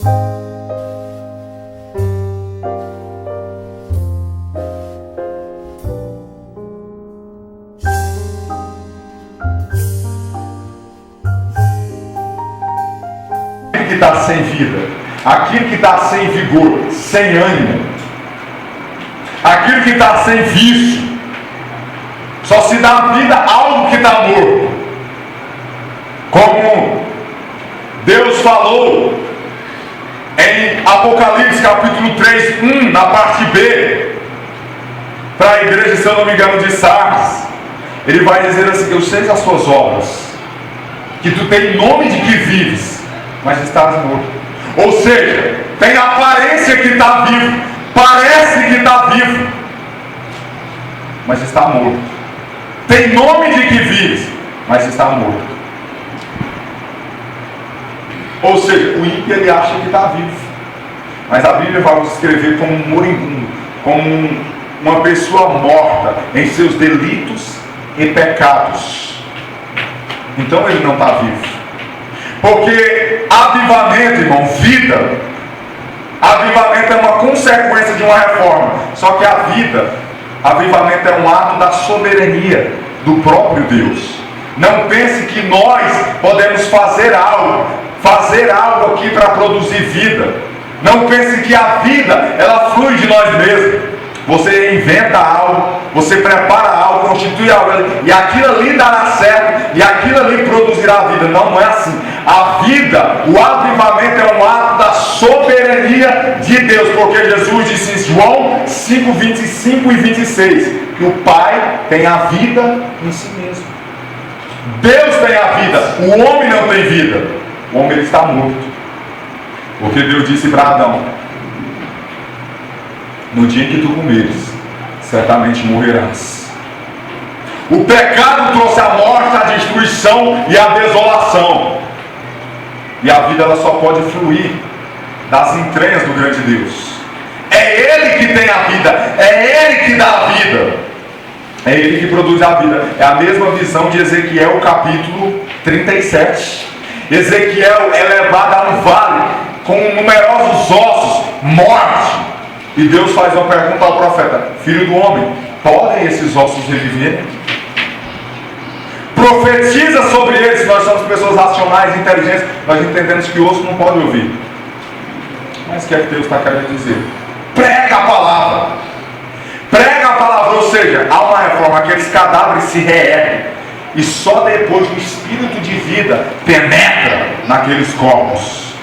Que está sem vida, aquilo que está sem vigor, sem ânimo, aquilo que está sem vício, só se dá vida a algo que está morto. Como Deus falou em Apocalipse capítulo 3, 1, na parte B, para a igreja, se eu não me engano, de Sardes. Ele vai dizer assim: eu sei as suas obras, que tu tem nome de que vives, mas estás morto. Ou seja, tem aparência que está vivo, parece que está vivo, mas está morto. Tem nome de que vives, mas está morto. Ou seja, o ímpio ele acha que está vivo, mas a Bíblia vai descrever como um moribundo, como uma pessoa morta em seus delitos e pecados. Então ele não está vivo. Porque avivamento, irmão, vida, avivamento é uma consequência de uma reforma. Só que a vida, avivamento é um ato da soberania do próprio Deus. Não pense que nós podemos fazer algo aqui para produzir vida. Não pense que a vida, ela flui de nós mesmos. Você inventa algo, você prepara algo, constitui algo, e aquilo ali dará certo, e aquilo ali produzirá a vida. Não, não é assim. A vida, o avivamento é um ato da soberania de Deus, porque Jesus disse em João 5, 25 e 26, que o Pai tem a vida em si mesmo. Deus tem a vida, o homem não tem vida. O homem ele está morto. Porque Deus disse para Adão: no dia em que tu comeres, certamente morrerás. O pecado trouxe a morte, a destruição e a desolação. E a vida ela só pode fluir das entranhas do grande Deus. É Ele que tem a vida, é Ele que dá a vida, é Ele que produz a vida. É a mesma visão de Ezequiel capítulo 37. Ezequiel é levado a um vale com numerosos ossos, morte. E Deus faz uma pergunta ao profeta: filho do homem, podem esses ossos reviver? Profetiza sobre eles. Nós somos pessoas racionais, inteligentes, nós entendemos que o osso não pode ouvir. Mas o que é que Deus está querendo dizer? Prega a palavra. Prega a palavra, ou seja, há uma reforma, aqueles cadáveres se reerguem. E só depois o Espírito de vida penetra naqueles corpos,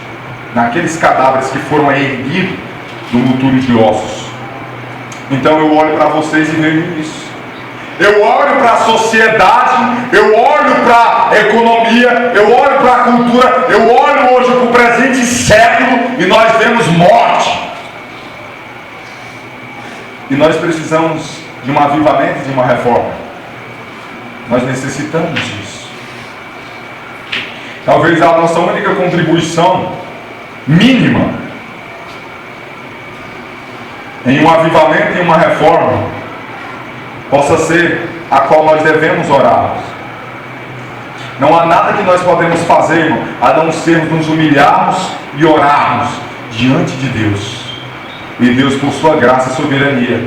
naqueles cadáveres que foram erguidos do monturo de ossos. Então eu olho para vocês e vejo isso. Eu olho para a sociedade, eu olho para a economia, eu olho para a cultura, eu olho hoje para o presente século e nós vemos morte. E nós precisamos de um avivamento, de uma reforma. Nós necessitamos disso. Talvez a nossa única contribuição mínima em um avivamento e uma reforma possa ser a qual nós devemos orar. Não há nada que nós podemos fazer, irmão, a não ser nos humilharmos e orarmos diante de Deus. E Deus, por sua graça e soberania,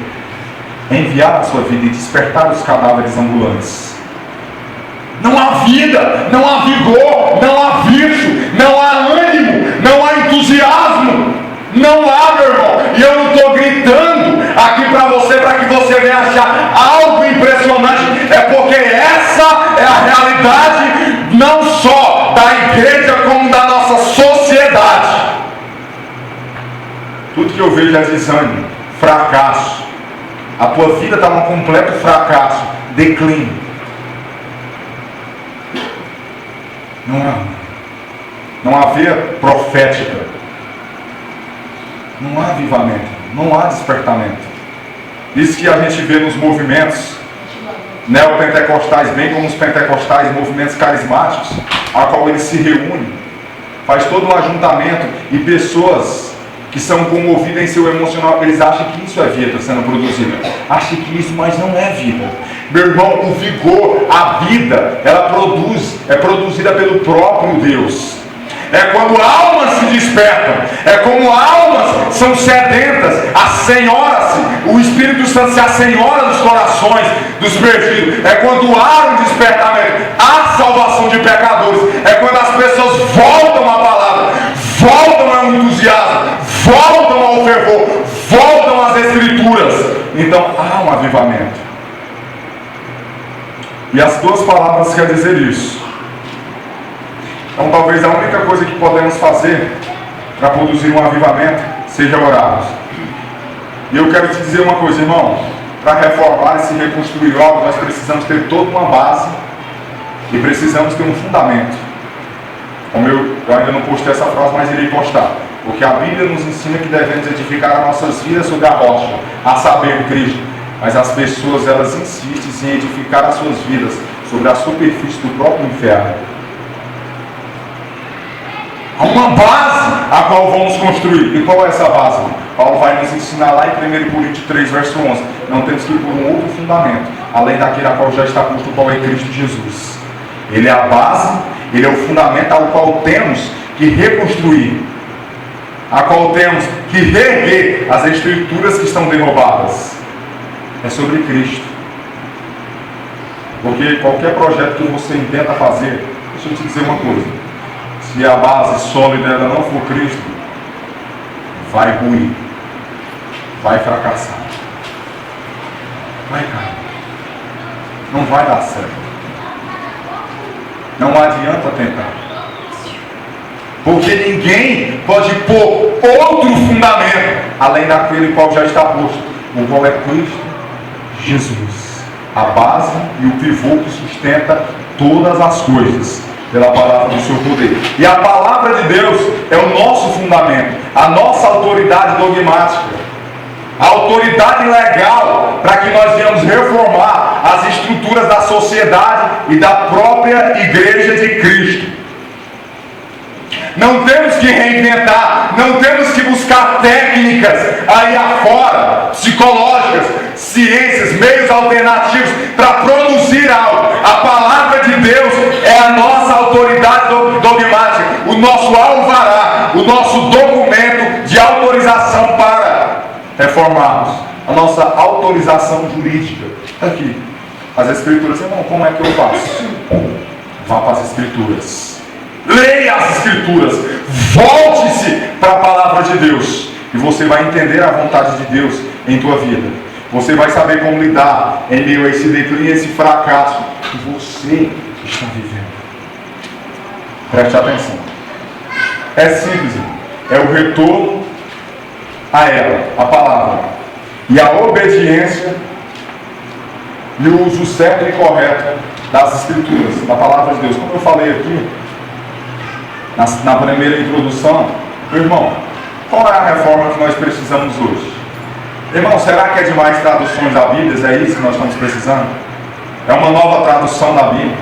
enviar a sua vida e despertar os cadáveres ambulantes. Não há vida, não há vigor, não há vício, não há ânimo, não há entusiasmo. Não há, meu irmão. E eu não estou gritando aqui para você, para que você venha achar algo impressionante. É porque essa é a realidade, não só da igreja, como da nossa sociedade. Tudo que eu vejo é desânimo, fracasso. A tua vida está num completo fracasso, declínio. Não há veia profética. Não há avivamento, não há despertamento. Isso que a gente vê nos movimentos neopentecostais, bem como os pentecostais, movimentos carismáticos, a qual eles se reúnem, faz todo um ajuntamento, e pessoas que são comovidas em seu emocional, eles acham que isso é vida sendo produzida. Acham que isso, mas não é vida. Meu irmão, o vigor, a vida, ela é produzida pelo próprio Deus. é quando almas se despertam, é como almas são sedentas, assenhora-se, o Espírito Santo se assenhora nos corações dos perdidos, é quando há um despertamento, há salvação de pecadores, é quando as pessoas voltam à palavra, voltam ao entusiasmo, voltam ao fervor, voltam às Escrituras. Então há um avivamento. E as duas palavras querem dizer isso. Então talvez a única coisa que podemos fazer para produzir um avivamento seja orarmos. E eu quero te dizer uma coisa, irmão. Para reformar e se reconstruir algo, nós precisamos ter toda uma base e precisamos ter um fundamento. Como eu ainda não postei essa frase, mas irei postar. Porque a Bíblia nos ensina que devemos edificar as nossas vidas sobre a rocha, a saber, Cristo. Mas as pessoas, elas insistem em edificar as suas vidas sobre a superfície do próprio inferno. Há uma base a qual vamos construir. E qual é essa base? Paulo vai nos ensinar lá em 1 Coríntios 3, verso 11. Não temos que ir por um outro fundamento, além daquele a qual já está posto, o qual é Cristo Jesus. Ele é a base, ele é o fundamento ao qual temos que reconstruir, a qual temos que rever as escrituras que estão derrubadas. É sobre Cristo. Porque qualquer projeto que você intenta fazer, deixa eu te dizer uma coisa. Se a base sólida dela não for Cristo, vai ruir, vai fracassar, vai cair, não vai dar certo, não adianta tentar, porque ninguém pode pôr outro fundamento além daquele qual já está posto, o qual é Cristo Jesus, a base e o pivô que sustenta todas as coisas pela palavra do seu poder. E a palavra de Deus é o nosso fundamento, a nossa autoridade dogmática, a autoridade legal para que nós venhamos reformar as estruturas da sociedade e da própria igreja de Cristo. Não temos que reinventar, não temos que buscar técnicas aí afora, psicológicas, ciências, meios alternativos para produzir algo. A palavra de Deus é a nossa autoridade dogmática, o nosso alvará, o nosso documento de autorização para reformarmos, a nossa autorização jurídica. Aqui, as Escrituras. Irmão, como é que eu faço? Vá para as Escrituras. Leia as Escrituras, volte-se para a palavra de Deus e você vai entender a vontade de Deus em tua vida. Você vai saber como lidar em meio a esse declínio e esse fracasso que você está vivendo. Preste atenção. É simples, é o retorno a ela, a palavra, e a obediência e o uso certo e correto das Escrituras, da palavra de Deus. Como eu falei aqui na primeira introdução, meu irmão, qual é a reforma que nós precisamos hoje? Irmão, será que é de mais traduções da Bíblia? É isso que nós estamos precisando? É uma nova tradução da Bíblia?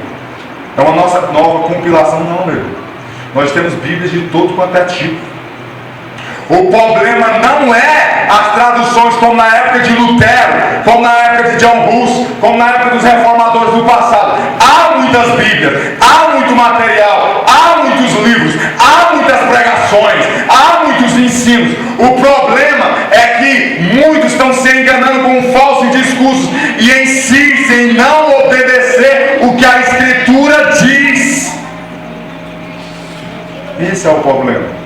É uma nova compilação? Não, meu irmão. Nós temos Bíblias de todo quanto é tipo. O problema não é as traduções como na época de Lutero, como na época de John Hus, como na época dos reformadores do passado. Há muitas Bíblias, há muito material, há muitos livros, há muitas pregações, há muitos ensinos. O problema é que muitos estão se enganando com falsos discursos e insistem em não obedecer o que a Escritura diz. Esse é o problema.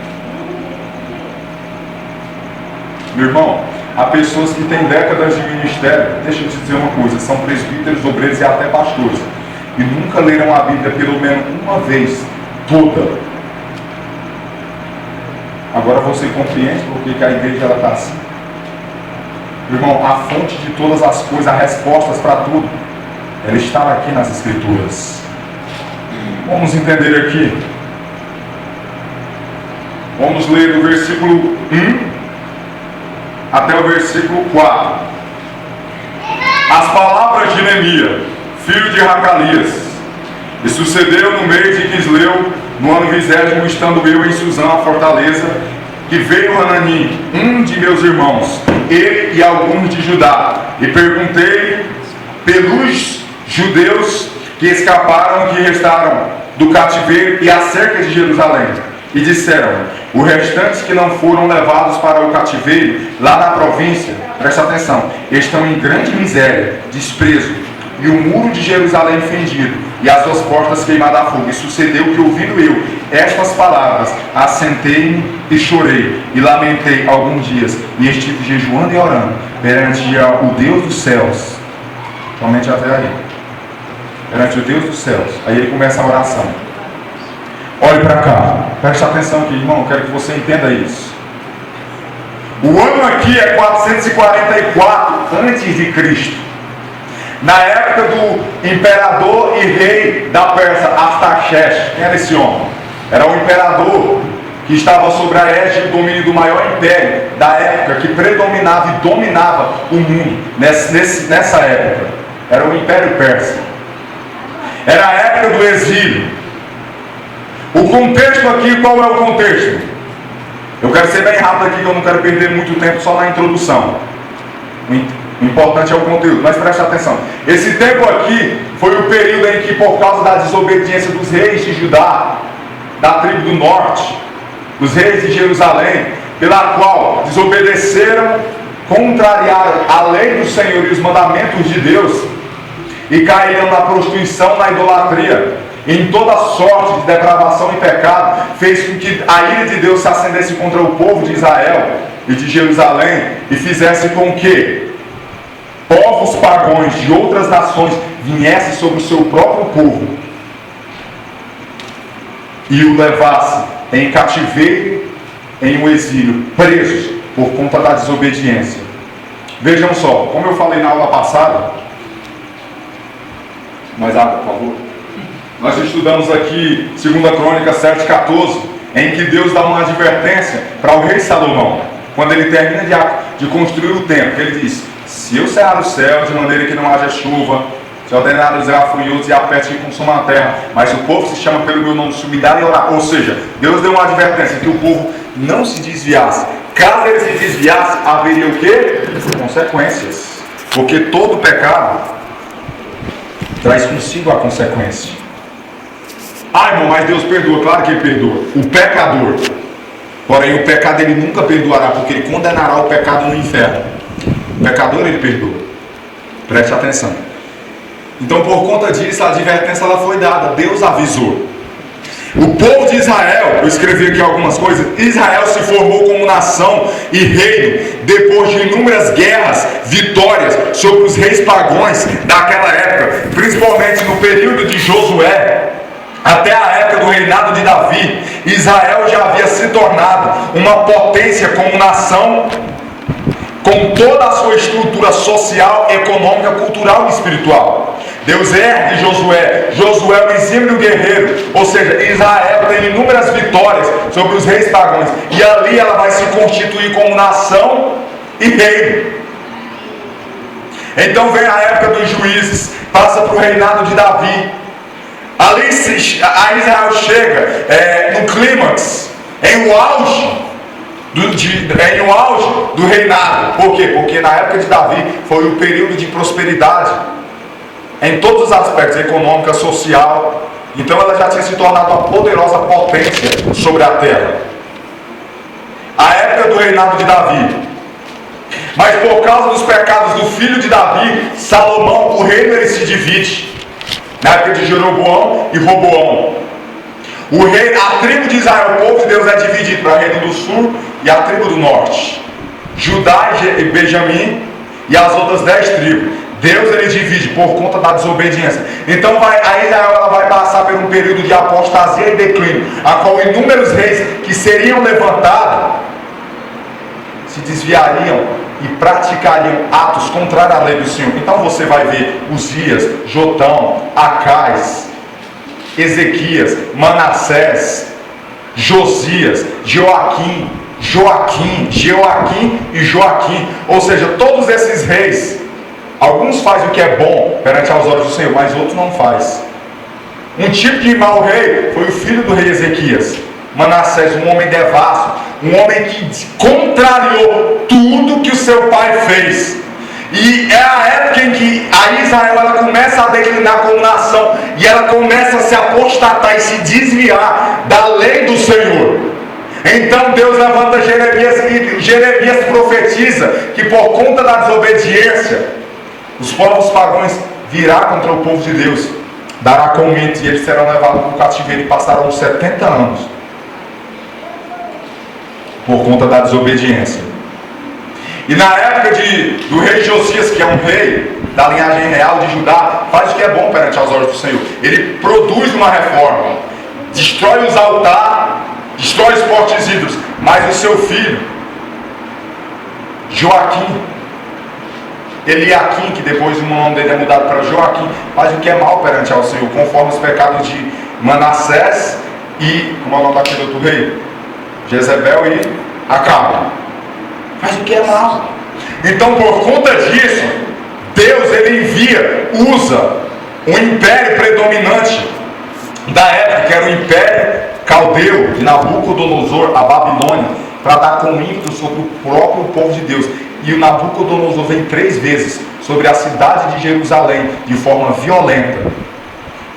Meu irmão, há pessoas que têm décadas de ministério, deixa eu te dizer uma coisa, são presbíteros, obreiros e até pastores, e nunca leram a Bíblia pelo menos uma vez, toda. Agora você compreende por que a igreja está assim? Meu irmão, a fonte de todas as coisas, as respostas para tudo, ela está aqui nas Escrituras. Vamos entender aqui. Vamos ler do versículo 1 até o versículo 4. As palavras de Neemias, filho de Racalias. E sucedeu no mês de Quisleu, no ano 20º, estando eu em Suzã, a fortaleza, que veio Hanani, um de meus irmãos, ele e alguns de Judá, e perguntei pelos judeus que escaparam, que restaram do cativeiro, e acerca de Jerusalém. E disseram: os restantes que não foram levados para o cativeiro, lá na província, presta atenção, estão em grande miséria, desprezo, e o muro de Jerusalém fendido, e as suas portas queimadas a fogo. E sucedeu que, ouvindo eu estas palavras, assentei-me e chorei, e lamentei alguns dias, e estive jejuando e orando perante o Deus dos céus. Somente até aí. Perante o Deus dos céus. Aí ele começa a oração. Olhe para cá, preste atenção aqui, irmão, eu quero que você entenda isso. O ano aqui é 444 antes de Cristo. Na época do imperador e rei da Pérsia, Artaxerxes. Quem era esse homem? Era um imperador que estava sobre a égide do domínio do maior império da época, que predominava e dominava o mundo nessa época. Era o Império Persa. Era a época do exílio. O contexto aqui, qual é o contexto? Eu quero ser bem rápido aqui, que eu não quero perder muito tempo só na introdução. O importante é o conteúdo, mas preste atenção. Esse tempo aqui foi o período em que, por causa da desobediência dos reis de Judá, da tribo do norte, dos reis de Jerusalém, pela qual desobedeceram, contrariaram a lei do Senhor e os mandamentos de Deus, e caíram na prostituição, na idolatria, em toda sorte de depravação e pecado, fez com que a ira de Deus se acendesse contra o povo de Israel e de Jerusalém, e fizesse com que povos pagãos de outras nações viessem sobre o seu próprio povo e o levasse em cativeiro, em um exílio, presos por conta da desobediência. Vejam só, como eu falei na aula passada, mais água, por favor. Nós estudamos aqui 2 Crônicas 7,14, em que Deus dá uma advertência para o rei Salomão, quando ele termina de construir o templo. Ele diz: se eu cerrar o céu de maneira que não haja chuva, se ordenar os gafanhotos e a peste que consuma a terra, mas o povo se chama pelo meu nome, se humilhar e orar. Ou seja, Deus deu uma advertência que o povo não se desviasse. Caso ele se desviasse, haveria o quê? Consequências. Porque todo pecado traz consigo a consequência. Ah, irmão, mas Deus perdoa. Claro que Ele perdoa o pecador. Porém, o pecado Ele nunca perdoará, porque Ele condenará o pecado no inferno. O pecador Ele perdoa. Preste atenção. Então, por conta disso, a advertência ela foi dada. Deus avisou. O povo de Israel, eu escrevi aqui algumas coisas. Israel se formou como nação e reino depois de inúmeras guerras, vitórias sobre os reis pagãos daquela época, principalmente no período de Josué até a época do reinado de Davi. Israel já havia se tornado uma potência como nação, com toda a sua estrutura social, econômica, cultural e espiritual. Deus ergue Josué. Josué é um exímio guerreiro. Ou seja, Israel tem inúmeras vitórias sobre os reis pagãos, e ali ela vai se constituir como nação e reino. Então vem a época dos juízes, passa para o reinado de Davi. Ali a Israel chega no clímax, em um auge do reinado. Por quê? Porque na época de Davi foi o período de prosperidade em todos os aspectos, econômica, social. Então ela já tinha se tornado uma poderosa potência sobre a terra. A época do reinado de Davi. Mas por causa dos pecados do filho de Davi, Salomão, o reino ele se divide. Na época de Jeroboão e Roboão. A tribo de Israel, o povo de Deus, é dividido para o reino do sul e a tribo do norte. Judá e Benjamim e as outras 10 tribos. Deus ele divide por conta da desobediência. Então a Israel ela vai passar por um período de apostasia e declínio, a qual inúmeros reis que seriam levantados se desviariam e praticariam atos contrários à lei do Senhor. Então você vai ver Uzias, Jotão, Acais, Ezequias, Manassés, Josias, Joaquim e Joaquim. Ou seja, todos esses reis, alguns fazem o que é bom perante aos olhos do Senhor, mas outros não fazem. Um tipo de mau rei foi o filho do rei Ezequias, Manassés, um homem devasso, um homem que contrariou tudo que o seu pai fez. E é a época em que a Israel ela começa a declinar como nação, e ela começa a se apostatar e se desviar da lei do Senhor. Então Deus levanta Jeremias, e Jeremias profetiza que por conta da desobediência, os povos pagãos virá contra o povo de Deus, dará comente, e eles serão levados para o cativeiro, e passarão 70 anos por conta da desobediência. E na época do rei Josias, que é um rei da linhagem real de Judá, faz o que é bom perante aos olhos do Senhor. Ele produz uma reforma, destrói os altares, destrói os postes ídolos, mas o seu filho Joaquim, Eliaquim, que depois o nome dele é mudado para Joaquim, faz o que é mal perante ao Senhor, conforme os pecados de Manassés e, como é o nome daquele outro rei? Jezebel e Acabe. Faz o que é mal. Então, por conta disso, Deus ele usa o império predominante da época, que era o império caldeu de Nabucodonosor, a Babilônia, para dar com ímpeto sobre o próprio povo de Deus. E o Nabucodonosor vem 3 vezes sobre a cidade de Jerusalém de forma violenta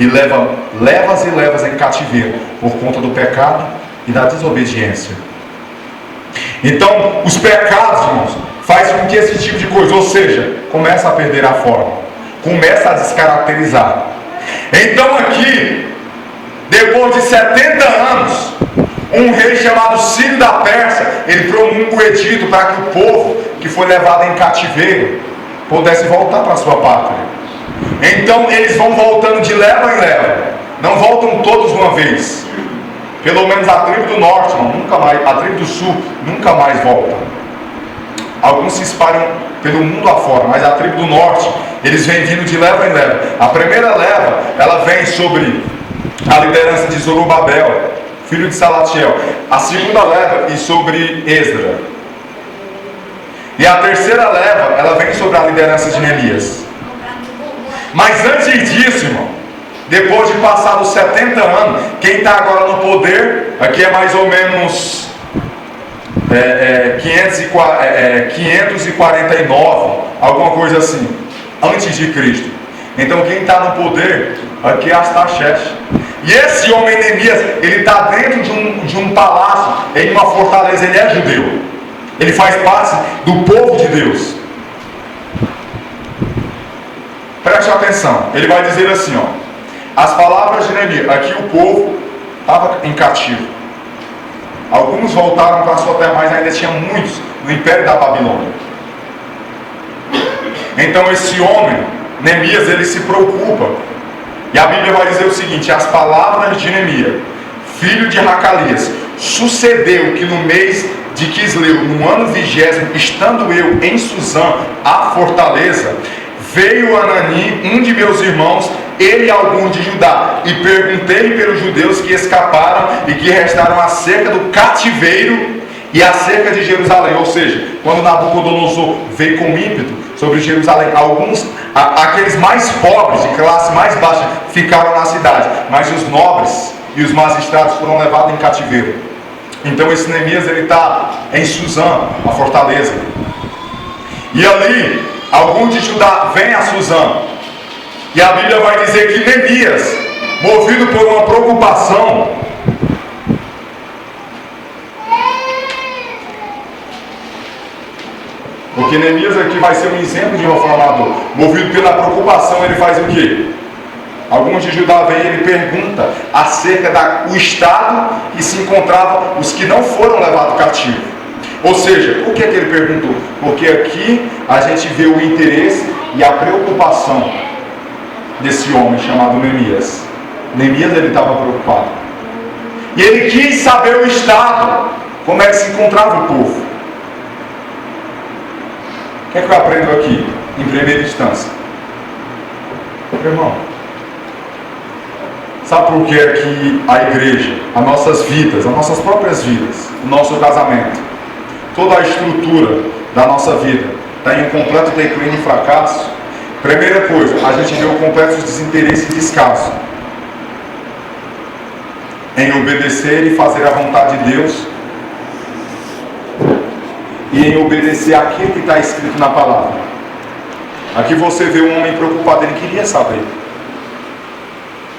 e leva levas e levas em cativeiro por conta do pecado e da desobediência. Então, os pecados, irmãos, fazem com que esse tipo de coisa, ou seja, começa a perder a forma, começa a descaracterizar. Então aqui, depois de 70 anos, um rei chamado Ciro da Pérsia, ele promulga o edito para que o povo que foi levado em cativeiro pudesse voltar para a sua pátria. Então eles vão voltando de leva em leva, não voltam todos de uma vez. Pelo menos a tribo do norte, nunca mais, a tribo do sul nunca mais volta. Alguns se espalham pelo mundo afora, mas a tribo do norte, eles vêm vindo de leva em leva. A primeira leva, ela vem sobre a liderança de Zorobabel, filho de Salatiel. A segunda leva e sobre Esdra. E a terceira leva, ela vem sobre a liderança de Neemias. Mas antes disso, irmão, depois de passar os 70 anos, quem está agora no poder, aqui é mais ou menos 549, alguma coisa assim, antes de Cristo. Então quem está no poder, aqui é Astaxerxes. E esse homem Neemias, ele está dentro de um palácio, em uma fortaleza, ele é judeu. Ele faz parte do povo de Deus. Preste atenção, ele vai dizer assim, ó. As palavras de Neemias, aqui o povo estava em cativo. Alguns voltaram para a sua terra, mas ainda tinha muitos no império da Babilônia. Então esse homem, Neemias, ele se preocupa. E a Bíblia vai dizer o seguinte: as palavras de Neemias, filho de Racalias, sucedeu que no mês de Quisleu, no ano 20º, estando eu em Suzã, a fortaleza, veio Anani, um de meus irmãos, ele e alguns de Judá, e perguntei pelos judeus que escaparam e que restaram acerca do cativeiro e acerca de Jerusalém. Ou seja, quando Nabucodonosor veio com ímpeto sobre Jerusalém, aqueles mais pobres, de classe mais baixa, ficaram na cidade, mas os nobres e os magistrados foram levados em cativeiro. Então esse Neemias, ele está em Suzã, a fortaleza, e ali alguns de Judá vêm a Suzã. E a Bíblia vai dizer que Neemias, movido por uma preocupação, porque Neemias aqui vai ser um exemplo de reformador. Movido pela preocupação, ele faz o quê? Alguns de Judá vêm e ele pergunta acerca do estado que se encontravam os que não foram levados cativo. Ou seja, por que ele perguntou? Porque aqui a gente vê o interesse e a preocupação desse homem chamado Neemias. Neemias, ele estava preocupado. E ele quis saber o estado, como é que se encontrava o povo. O que é que eu aprendo aqui, em primeira instância? Meu irmão, sabe por que aqui a igreja, as nossas vidas, as nossas próprias vidas, o nosso casamento, toda a estrutura da nossa vida está em um completo declínio e fracasso? Primeira coisa, a gente vê o completo desinteresse e descaso em obedecer e fazer a vontade de Deus e em obedecer aquilo que está escrito na palavra. Aqui você vê um homem preocupado, ele queria saber.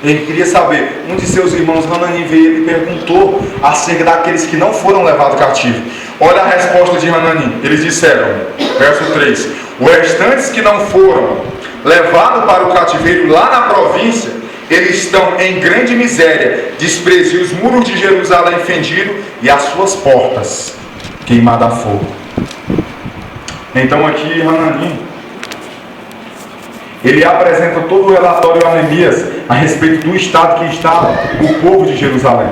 Ele queria saber. Um de seus irmãos, Hanani, veio e perguntou acerca daqueles que não foram levados cativo. Olha a resposta de Hanani. Eles disseram, verso 3: os restantes que não foram levados para o cativeiro lá na província, eles estão em grande miséria, desprezam os muros de Jerusalém fendidos e as suas portas queimadas a fogo. Então aqui Hanani, ele apresenta todo o relatório a Neemias a respeito do estado que está o povo de Jerusalém.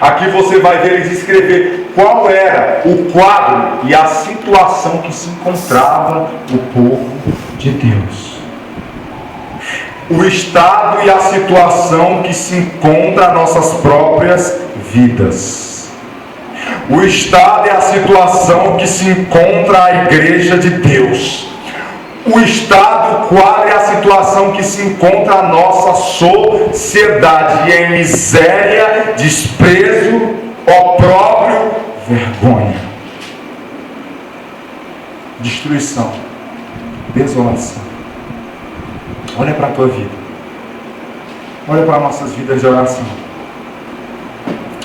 Aqui você vai ver ele descrever qual era o quadro e a situação que se encontrava o povo de Deus. O estado e a situação que se encontra as nossas próprias vidas. O estado e a situação que se encontra a igreja de Deus. O estado, o quadro e a situação que se encontra a nossa sociedade, e em miséria, desprezo, opróbrio, vergonha, destruição, desolação. Olha para a tua vida, olha para nossas vidas de oração,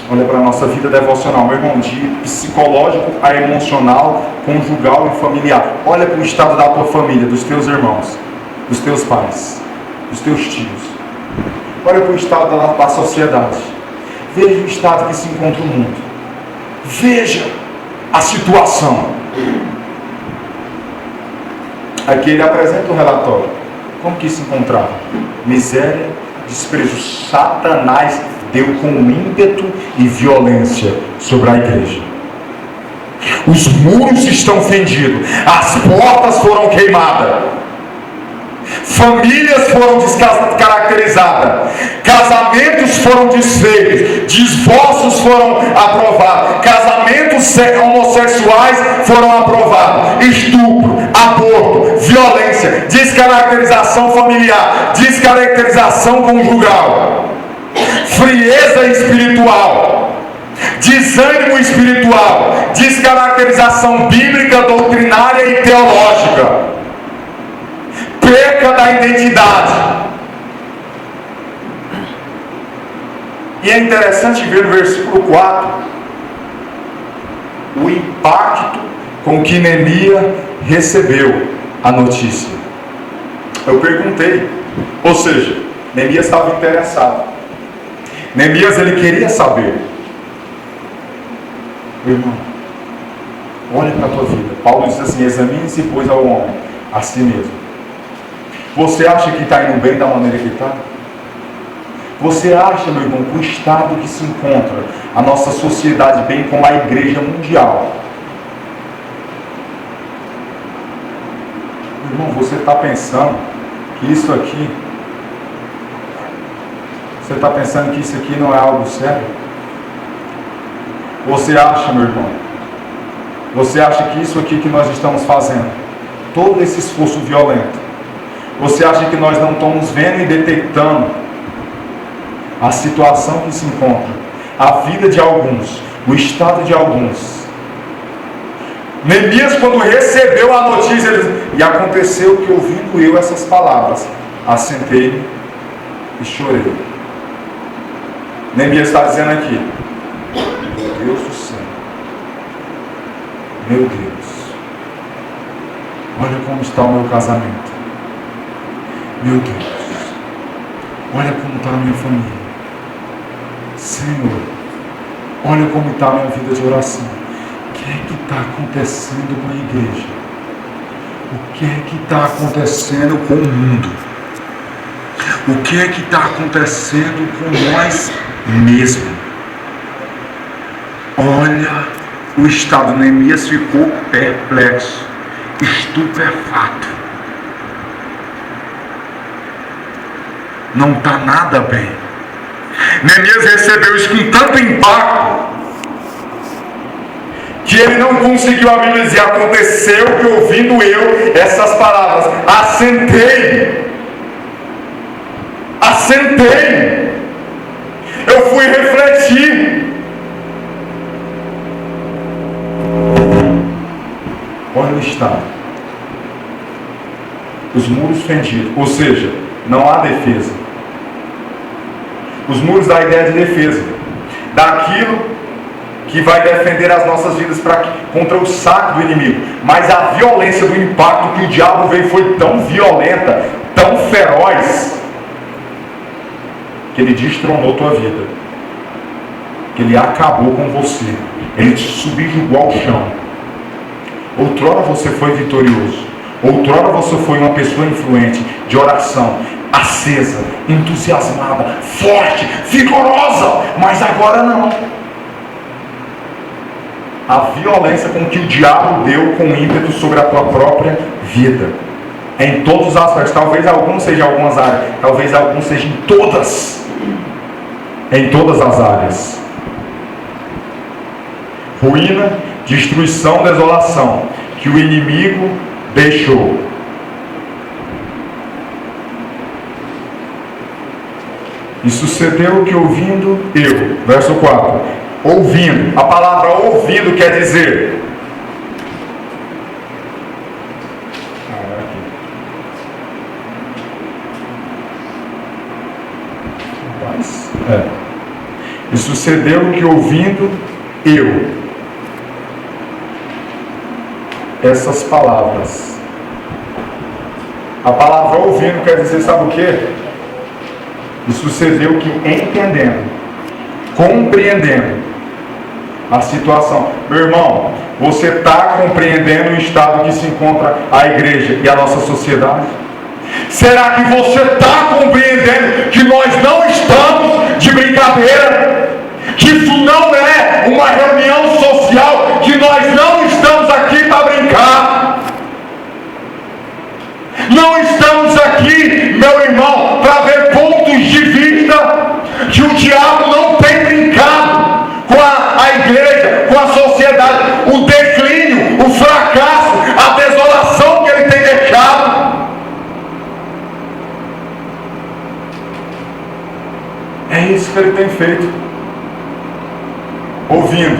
olha para a nossa vida devocional, meu irmão, de psicológico a emocional, conjugal e familiar. Olha para o estado da tua família, dos teus irmãos, dos teus pais, dos teus tios. Olha para o estado da sociedade. Veja o estado que se encontra o mundo. Veja a situação. Aqui ele apresenta o relatório. Como que se encontrava? Miséria, desprezo. Satanás deu com ímpeto e violência sobre a igreja. Os muros estão fendidos, as portas foram queimadas, famílias foram descaracterizadas, casamentos foram desfeitos, divórcios foram aprovados, casamentos homossexuais foram aprovados, estupro, aborto, violência, descaracterização familiar, descaracterização conjugal, frieza espiritual, desânimo espiritual, descaracterização bíblica, doutrinária e teológica, perca da identidade. E é interessante ver no versículo 4 o impacto com que Neemias recebeu a notícia. Eu perguntei, ou seja, Neemias estava interessado. Neemias, ele queria saber. Meu irmão, olha para a tua vida. Paulo diz assim: examine-se, pois, ao homem a si mesmo. Você acha que está indo bem da maneira que está? Você acha, meu irmão, que o estado que se encontra a nossa sociedade, bem como a igreja mundial? Meu irmão, você está pensando que isso aqui, você está pensando que isso aqui não é algo sério? Você acha, meu irmão, você acha que isso aqui que nós estamos fazendo, todo esse esforço violento, você acha que nós não estamos vendo e detectando a situação que se encontra, a vida de alguns, o estado de alguns? Neemias, quando recebeu a notícia, e aconteceu que, ouvindo eu essas palavras, assentei e chorei. Neemias está dizendo aqui: meu Deus do céu, meu Deus, olha como está o meu casamento, meu Deus, olha como está a minha família, Senhor, olha como está a minha vida de oração. O que é que está acontecendo com a igreja? O que é que está acontecendo com o mundo? O que é que está acontecendo com nós mesmos? Olha o estado. Neemias ficou perplexo, estupefato. Não está nada bem. Neemias recebeu isso com tanto impacto que ele não conseguiu, a Bíblia dizer, aconteceu que, ouvindo eu essas palavras, assentei, eu fui refletir. Olha o estado. os muros fendidos, ou seja, não há defesa. Os muros dão a ideia de defesa, daquilo que vai defender as nossas vidas contra o saque do inimigo. Mas a violência do impacto que o diabo veio foi tão violenta, tão feroz, que ele destronou tua vida, que ele acabou com você, ele te subjugou ao chão. Outrora você foi vitorioso, outrora você foi uma pessoa influente, de oração, acesa, entusiasmada, forte, vigorosa, mas agora não. A violência com que o diabo deu com ímpeto sobre a tua própria vida, em todos os aspectos. Talvez alguns sejam em algumas áreas, talvez alguns sejam em todas as áreas. Ruína, destruição, desolação que o inimigo deixou. E sucedeu que ouvindo eu, verso 4, ouvindo, a palavra ouvindo quer dizer e sucedeu que ouvindo eu essas palavras, a palavra ouvindo quer dizer, sabe o que? E sucedeu que entendendo, compreendendo a situação. Meu irmão, você está compreendendo o estado que se encontra a igreja e a nossa sociedade? Será que você está compreendendo que nós não estamos de brincadeira? Que isso não é uma reunião social, que nós não estamos aqui para brincar? Não estamos aqui, meu irmão, para ver pontos de vista, que o diabo não tem brincado com a igreja, com a sociedade, o declínio, o fracasso, a desolação que ele tem deixado. É isso que ele tem feito. Ouvindo,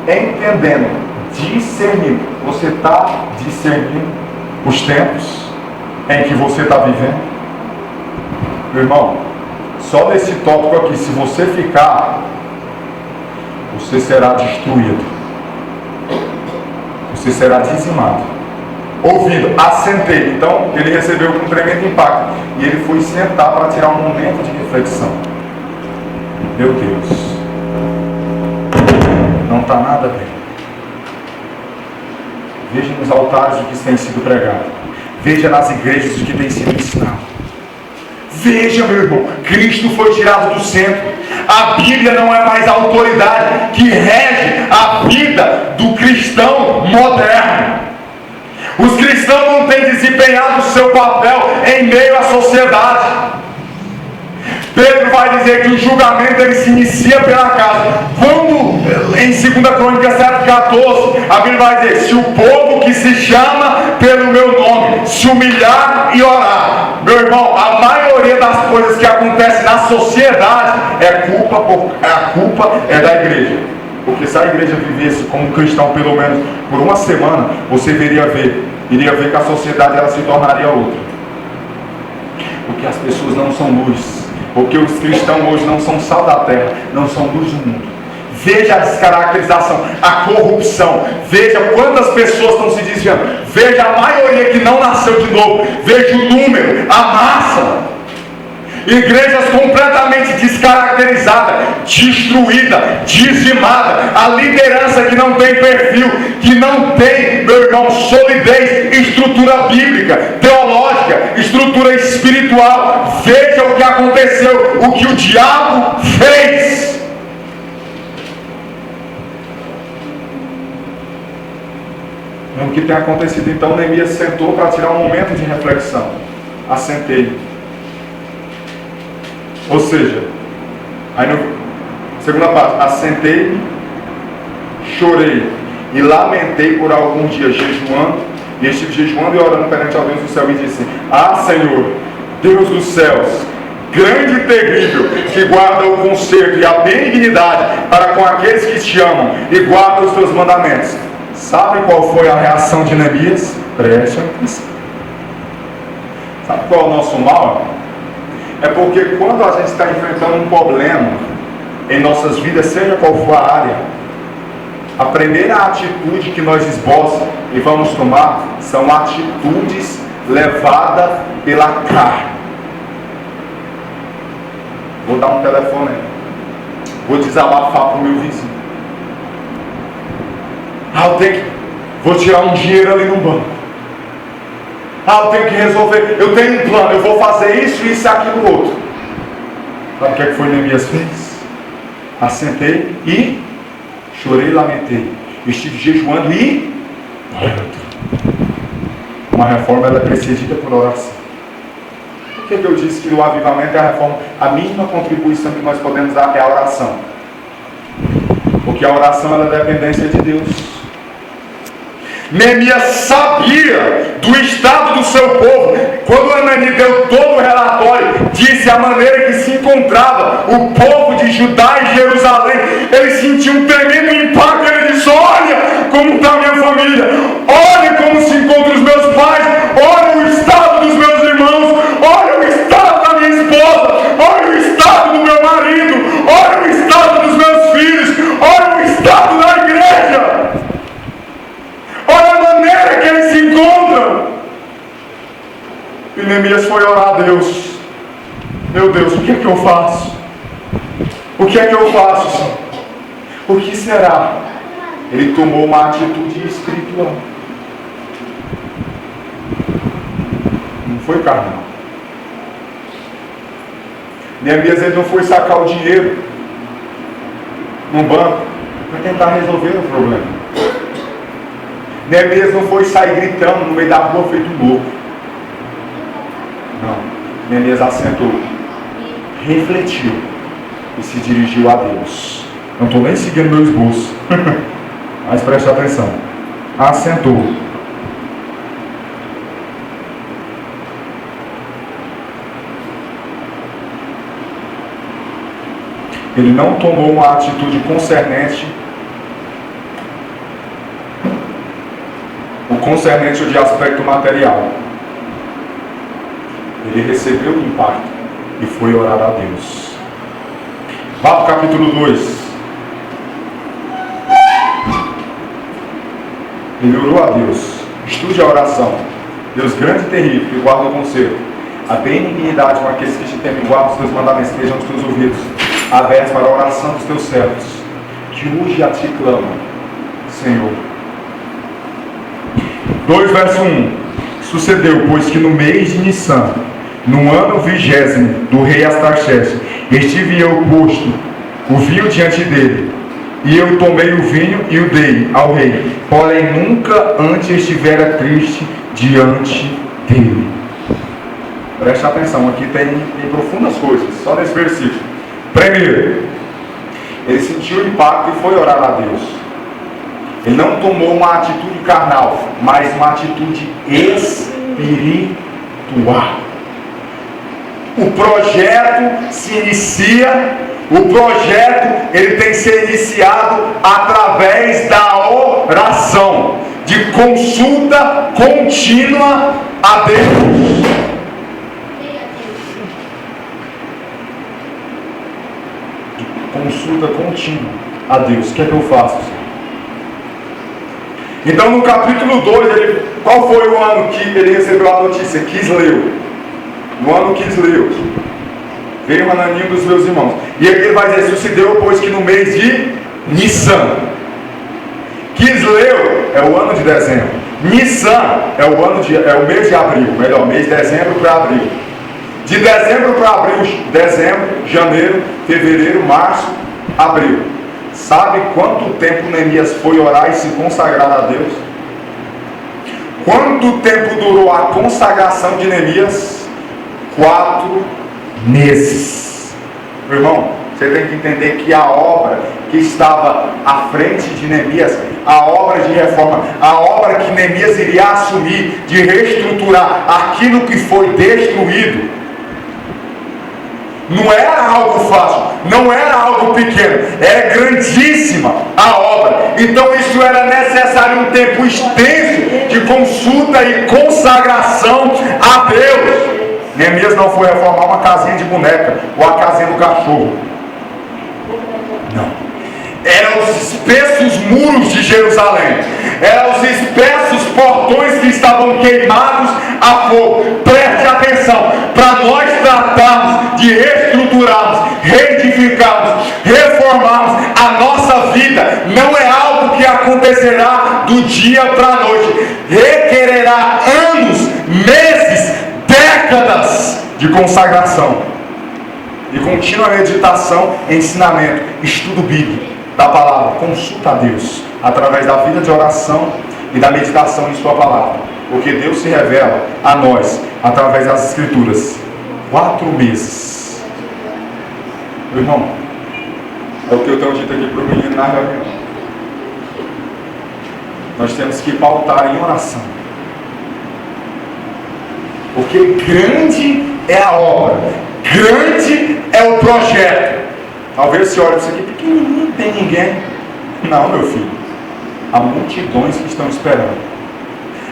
entendendo, discernindo. Você está discernindo os tempos em que você está vivendo? Meu irmão, só nesse tópico aqui, se você ficar, você será destruído, você será dizimado. Ouvindo, assentei. Então ele recebeu um tremendo impacto e ele foi sentar para tirar um momento de reflexão. Meu Deus, não está nada bem. Veja nos altares o que tem sido pregado, veja nas igrejas o que tem sido ensinado. Veja, meu irmão, Cristo foi tirado do centro. A Bíblia não é mais a autoridade que rege a vida do cristão moderno. Os cristãos não têm desempenhado o seu papel em meio à sociedade. Pedro vai dizer que o julgamento ele se inicia pela casa. Quando em 2 Crônicas 7,14 a Bíblia vai dizer: se o povo que se chama pelo meu nome se humilhar e orar. Meu irmão, a maioria das coisas que acontecem na sociedade a culpa é da igreja. Porque se a igreja vivesse como cristão pelo menos por uma semana, você iria ver que a sociedade ela se tornaria outra. Porque as pessoas não são luz. Porque os cristãos hoje não são sal da terra, não são luz do mundo. Veja a descaracterização, a corrupção. Veja quantas pessoas estão se desviando. Veja a maioria que não nasceu de novo. Veja o número, a massa. Igrejas completamente descaracterizadas, destruída, dizimada. A liderança que não tem perfil, que não tem, meu irmão, solidez, estrutura bíblica, teológica, estrutura espiritual. Veja o que aconteceu, o que o diabo fez. O que tem acontecido então, Neemias sentou para tirar um momento de reflexão. Assentei. Ou seja, aí no segunda parte, assentei, chorei e lamentei por alguns dias, jejuando, e estive jejuando e orando perante ao Deus do céu, e disse: ah, Senhor, Deus dos céus, grande e terrível, que guarda o conserto e a benignidade para com aqueles que te amam e guardam os teus mandamentos. Sabe qual foi a reação de Neemias? Preste atenção. Sabe qual é o nosso mal? É porque quando a gente está enfrentando um problema em nossas vidas, seja qual for a área, a primeira atitude que nós esboçamos e vamos tomar são atitudes levadas pela carne. Vou dar um telefone aí. Vou desabafar para o meu vizinho. Vou tirar um dinheiro ali no banco. Eu tenho que resolver. Eu tenho um plano. Eu vou fazer isso, isso e aquilo outro. Sabe o que foi Neemias fez? Assentei e chorei e lamentei. Estive jejuando e uma reforma ela é precedida por oração. Por que eu disse que o avivamento é a reforma? A mínima contribuição que nós podemos dar é a oração. Porque a oração ela é dependência de Deus. Neemias sabia do estado do seu povo. Quando Anani deu todo o relatório, disse a maneira que se encontrava o povo de Judá e Jerusalém, ele sentiu um tremendo impacto. Ele disse: olha como está minha família, olha como se encontram os meus pais, olha o estado dos meus irmãos, olha o estado da minha esposa, olha o estado do meu marido, olha o estado dos meus filhos, olha o estado da igreja, olha a maneira que eles se encontram. E Neemias foi orar a Deus: meu Deus, o que é que eu faço? O que é que eu faço, Senhor? O que será? Ele tomou uma atitude espiritual. Não foi carnal. Neemias ele não foi sacar o dinheiro num banco para tentar resolver o problema. Neemias não foi sair gritando no meio da rua feito um louco. Não. Neemias assentou, refletiu e se dirigiu a Deus. Não estou nem seguindo meu esboço, mas preste atenção. Assentou. Ele não tomou uma atitude concernente de aspecto material. Ele recebeu o impacto e foi orar a Deus. Vá para o capítulo 2. Ele orou a Deus. Estude a oração. Deus grande e terrível, que guarda o conselho. A benignidade com aqueles que te temem, guarda os teus mandamentos, estejam nos teus ouvidos abertos para a oração dos teus servos, que hoje a ti clamam, Senhor. 2 verso 1. Sucedeu, pois que no mês de Nissan, no ano 20º do rei Astarxerxes, estive eu posto o vinho diante dele, e eu tomei o vinho e o dei ao rei, porém nunca antes estivera triste diante dele. Preste atenção, aqui tem profundas coisas, só nesse versículo. Primeiro, ele sentiu o impacto e foi orar a Deus. Ele não tomou uma atitude carnal, mas uma atitude espiritual. O projeto se inicia, ele tem que ser iniciado através da oração, de consulta contínua a Deus. Consulta contínua a Deus. O que é que eu faço, Senhor? Então no capítulo 2, qual foi o ano que ele recebeu a notícia? Quisleu. No ano Quisleu veio Hanani, dos meus irmãos. E aqui ele vai dizer: sucedeu, pois que no mês de Nissan. Quisleu é o ano de dezembro. Nissan é o mês de abril. Melhor, mês de dezembro para abril. De dezembro para abril, dezembro, janeiro, fevereiro, março, abril. Sabe quanto tempo Neemias foi orar e se consagrar a Deus? Quanto tempo durou a consagração de Neemias? 4 meses. Meu irmão, você tem que entender que a obra que estava à frente de Neemias, a obra de reforma, a obra que Neemias iria assumir, de reestruturar aquilo que foi destruído, não era algo fácil, não era algo pequeno, era grandíssima a obra. Então isso era necessário um tempo extenso de consulta e consagração a Deus. Neemias não foi reformar uma casinha de boneca ou a casinha do cachorro. Não. Eram os espessos muros de Jerusalém. Eram os espessos portões que estavam queimados a fogo. Preste atenção. Para nós tratarmos de reestruturarmos, reedificarmos, reformarmos a nossa vida, não é algo que acontecerá do dia para a noite. Requererá anos, meses, décadas de consagração e contínua meditação, ensinamento, estudo bíblico da palavra, consulta a Deus através da vida de oração e da meditação em sua palavra, porque Deus se revela a nós através das escrituras. 4 meses, meu irmão, é o que eu tenho dito aqui para o menino na reunião. Nós temos que pautar em oração, porque grande é a obra, grande é o projeto. Talvez você olhe para isso aqui, pequenininho, não tem ninguém. Não, meu filho. Há multidões que estão esperando.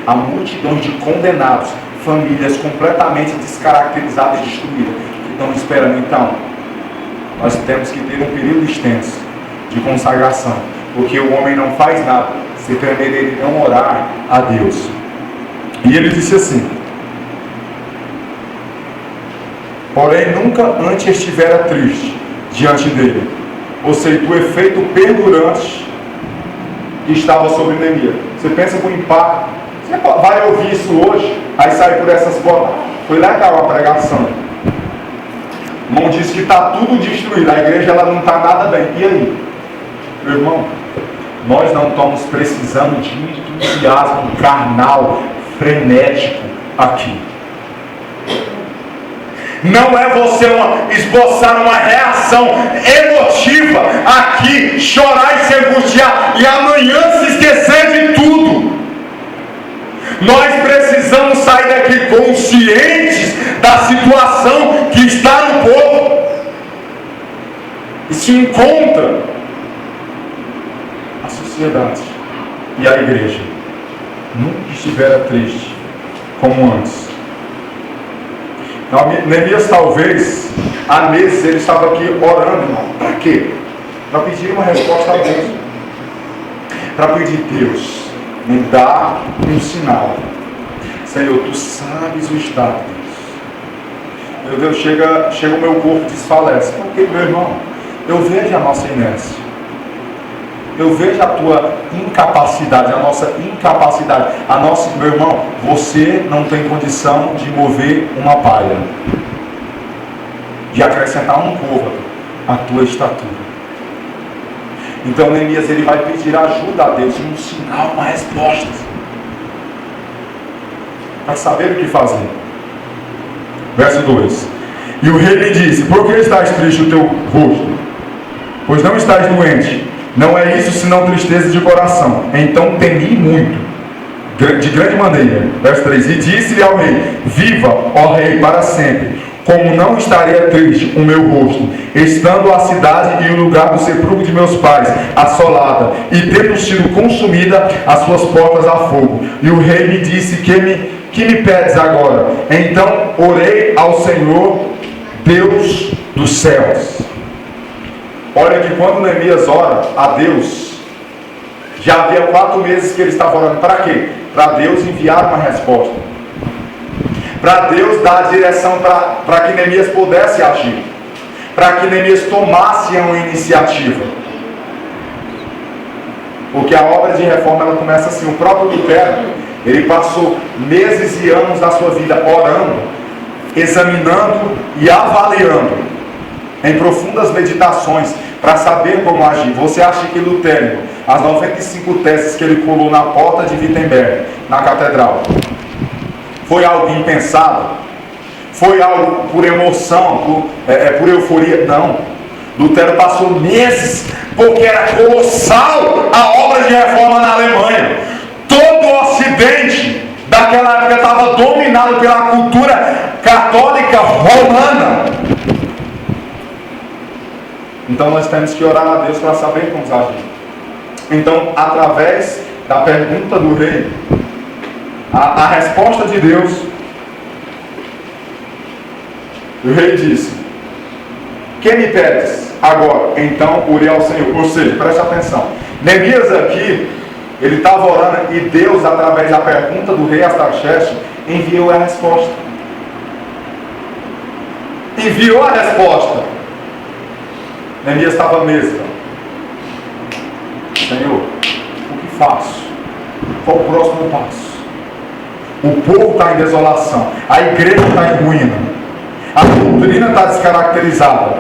Há multidões de condenados, famílias completamente descaracterizadas e destruídas, que estão esperando. Então, nós temos que ter um período extenso de consagração, porque o homem não faz nada se temer ele não orar a Deus. E ele disse assim: porém nunca antes estivera triste diante dele, ou seja, o efeito perdurante que estava sobre Neemias. Você pensa com impacto, você vai ouvir isso hoje, aí sai por essas portas. Foi legal a pregação, não diz que está tudo destruído, a igreja ela não está nada bem. E aí, meu irmão, nós não estamos precisando de entusiasmo carnal, frenético aqui. Não é você esboçar uma reação emotiva aqui, chorar e se angustiar e amanhã se esquecer de tudo. Nós precisamos sair daqui conscientes da situação que está no povo e se encontra a sociedade e a igreja. Nunca estivera triste como antes. Neemias, talvez, há meses ele estava aqui orando. Para quê? Para pedir uma resposta a Deus. Para pedir: Deus, me dá um sinal. Senhor, tu sabes o estado, Deus. Meu Deus, chega o meu corpo desfalece. Porque, meu irmão, eu vejo a nossa inércia. Eu vejo a tua incapacidade, a nossa incapacidade. Meu irmão, você não tem condição de mover uma palha, de acrescentar um côvado à tua estatura. Então Neemias ele vai pedir ajuda a Deus, um sinal, uma resposta, para saber o que fazer. Verso 2: e o rei lhe disse: por que estás triste o teu rosto? Pois não estás doente. Não é isso senão tristeza de coração. Então temi muito, de grande maneira. Verso 3: e disse-lhe ao rei: viva, ó rei, para sempre. Como não estaria triste o meu rosto, estando a cidade e o lugar do sepulcro de meus pais assolada, e tendo sido consumida as suas portas a fogo. E o rei me disse: que me pedes agora? Então orei ao Senhor, Deus dos céus. Olha que quando Neemias ora a Deus, já havia 4 meses que ele estava orando. Para quê? Para Deus enviar uma resposta, para Deus dar a direção para que Neemias pudesse agir, para que Neemias tomasse uma iniciativa. Porque a obra de reforma ela começa assim. O próprio Lutero, ele passou meses e anos da sua vida orando, examinando e avaliando em profundas meditações para saber como agir. Você acha que Lutero, as 95 teses que ele colou na porta de Wittenberg, na catedral, foi algo impensado? Foi algo por emoção, por euforia? Não. Lutero passou meses, porque era colossal a obra de reforma na Alemanha. Todo o Ocidente daquela época estava dominado pela cultura católica romana. Então nós temos que orar a Deus para saber como agir. Então, através da pergunta do rei, a resposta de Deus O rei disse: que me pedes agora? Então orei ao Senhor. Ou seja, preste atenção, Neemias aqui, ele estava orando e Deus, através da pergunta do rei Artaxerxes, enviou a resposta. Enviou a resposta. Neemias estava à mesa. Senhor, o que faço? Qual o próximo passo? O povo está em desolação, a igreja está em ruína, a doutrina está descaracterizada,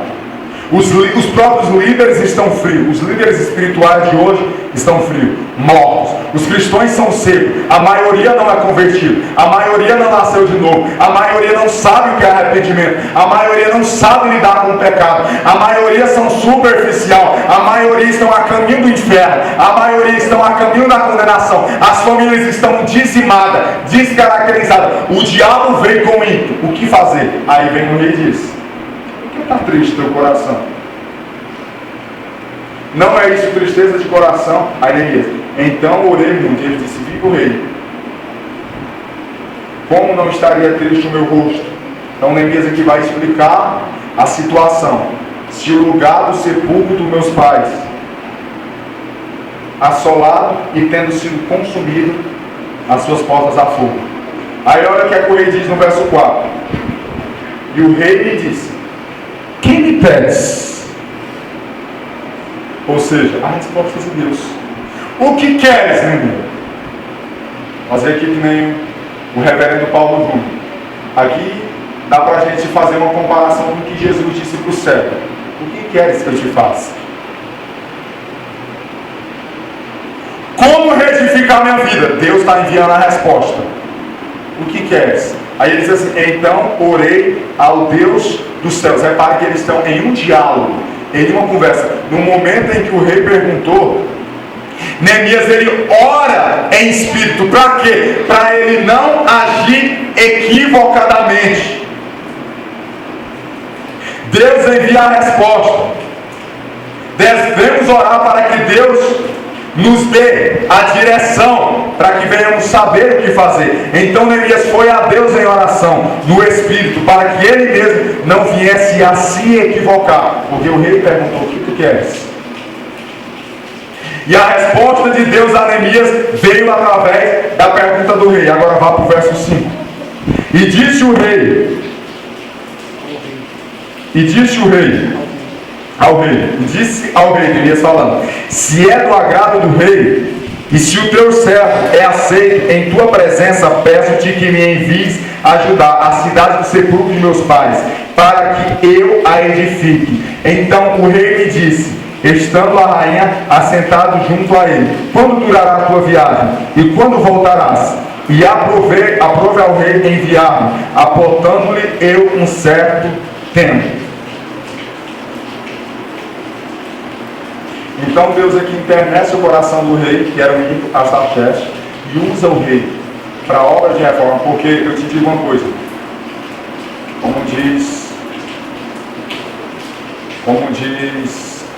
os próprios líderes estão frios, os líderes espirituais de hoje estão frios, mortos, os cristãos são secos, a maioria não é convertido, a maioria não nasceu de novo, a maioria não sabe o que é arrependimento, a maioria não sabe lidar com o pecado, a maioria são superficial, a maioria estão a caminho do inferno, a maioria estão a caminho da condenação, as famílias estão dizimadas, descaracterizadas, o diabo veio com ímpeto, o que fazer? Aí vem o rei e diz: está triste teu coração? Não é isso tristeza de coração? Aí Neemias: então orei muito. Ele disse: viva o rei, como não estaria triste o meu rosto? Então Neemias aqui vai explicar a situação. Se o lugar do sepulcro dos meus pais, assolado e tendo sido consumido as suas portas a fogo. Aí olha o que o rei diz no verso 4: e o rei me disse: que me pedes? Ou seja, a resposta de Deus. O que queres, menino? Fazer aqui que nem o reverendo Paulo Júnior. Aqui dá para a gente fazer uma comparação com o que Jesus disse para o cego: o que queres que eu te faça? Como retificar minha vida? Deus está enviando a resposta. O que queres? Aí ele diz assim: então orei ao Deus dos céus. Repare que eles estão em um diálogo, em uma conversa. No momento em que o rei perguntou, Neemias ele ora em espírito. Para quê? Para ele não agir equivocadamente. Deus envia a resposta. Devemos orar para que Deus nos dê a direção, para que venhamos saber o que fazer. Então Neemias foi a Deus em oração, no Espírito, para que ele mesmo não viesse a se equivocar, porque o rei perguntou: o que tu queres? E a resposta de Deus a Neemias veio através da pergunta do rei. Agora vá para o verso 5. E disse o rei ao rei, Neemias falando: se é do agrado do rei, e se o teu servo é aceito em tua presença, peço-te que me envies ajudar a cidade do sepulcro de meus pais, para que eu a edifique. Então o rei me disse, estando a rainha assentado junto a ele: quando durará a tua viagem? E quando voltarás? E aprove ao rei enviar-me, apontando-lhe eu um certo tempo. Então Deus aqui internece o coração do rei, que era o ímpio Artaxerxes, e usa o rei para a obra de reforma. Porque eu te digo uma coisa, como diz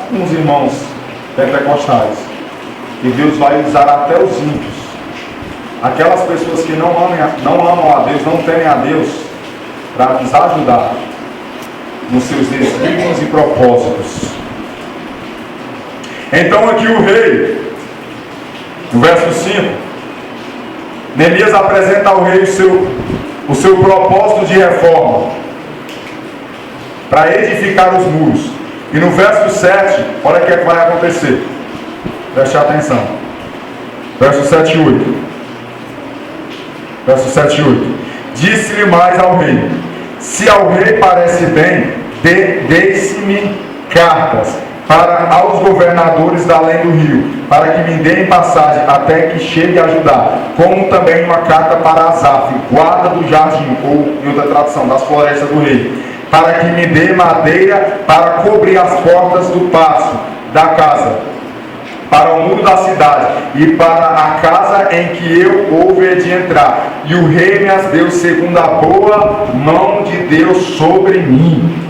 alguns irmãos pentecostais, que Deus vai usar até os ímpios, aquelas pessoas que não amam a Deus, não temem a Deus, para nos ajudar nos seus desígnios e propósitos. Então aqui o rei, no verso 5, Neemias apresenta ao rei o seu propósito de reforma, para edificar os muros. E no verso 7, olha o que vai acontecer. Preste atenção. Verso 7 e 8. Verso 7 e 8. Disse-lhe mais ao rei: se ao rei parece bem, deixe-me cartas para aos governadores da além do rio, para que me deem passagem até que chegue a ajudar, como também uma carta para Asaf, guarda do jardim, ou em outra tradução, das florestas do rei, para que me dê madeira para cobrir as portas do paço da casa, para o muro da cidade, e para a casa em que eu houve de entrar. E o rei me as deu segundo a boa mão de Deus sobre mim.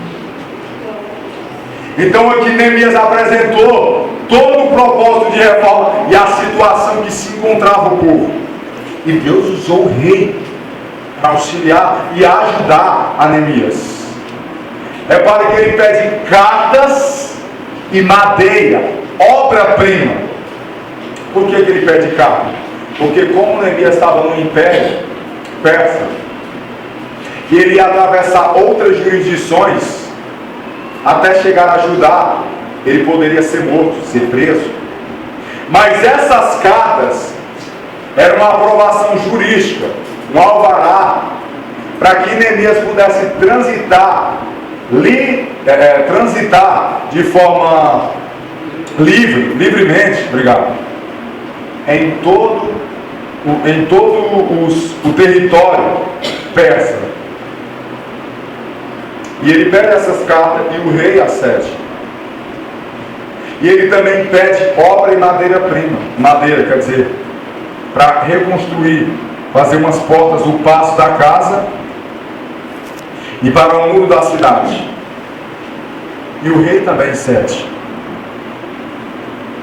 Então aqui Neemias apresentou todo o propósito de reforma e a situação que se encontrava o povo. E Deus usou o rei para auxiliar e ajudar a Neemias. Repare que ele pede cartas e madeira, obra-prima. Por que ele pede carta? Porque como Neemias estava no Império Persa, e ele ia atravessar outras jurisdições até chegar a Judá, ele poderia ser morto, ser preso. Mas essas cartas eram uma aprovação jurídica, um alvará, para que Neemias pudesse transitar de forma livremente, obrigado, em todo o território persa. E ele pede essas cartas e o rei acede. E ele também pede obra e madeira-prima. Madeira, quer dizer, para reconstruir, fazer umas portas do passo da casa e para o muro da cidade. E o rei também cede.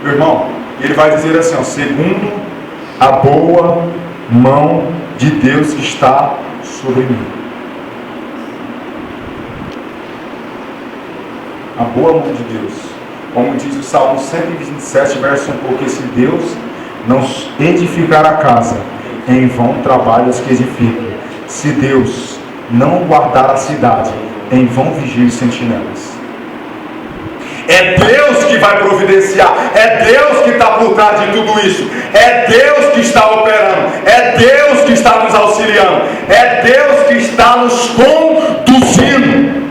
Meu irmão, ele vai dizer assim, ó, segundo a boa mão de Deus que está sobre mim. A boa mão de Deus. Como diz o Salmo 127, verso 1, porque se Deus não edificar a casa, em vão trabalham os que edificam. Se Deus não guardar a cidade, em vão vigiam os sentinelas. É Deus que vai providenciar, é Deus que está por trás de tudo isso, é Deus que está operando, é Deus que está nos auxiliando, é Deus que está nos conduzindo.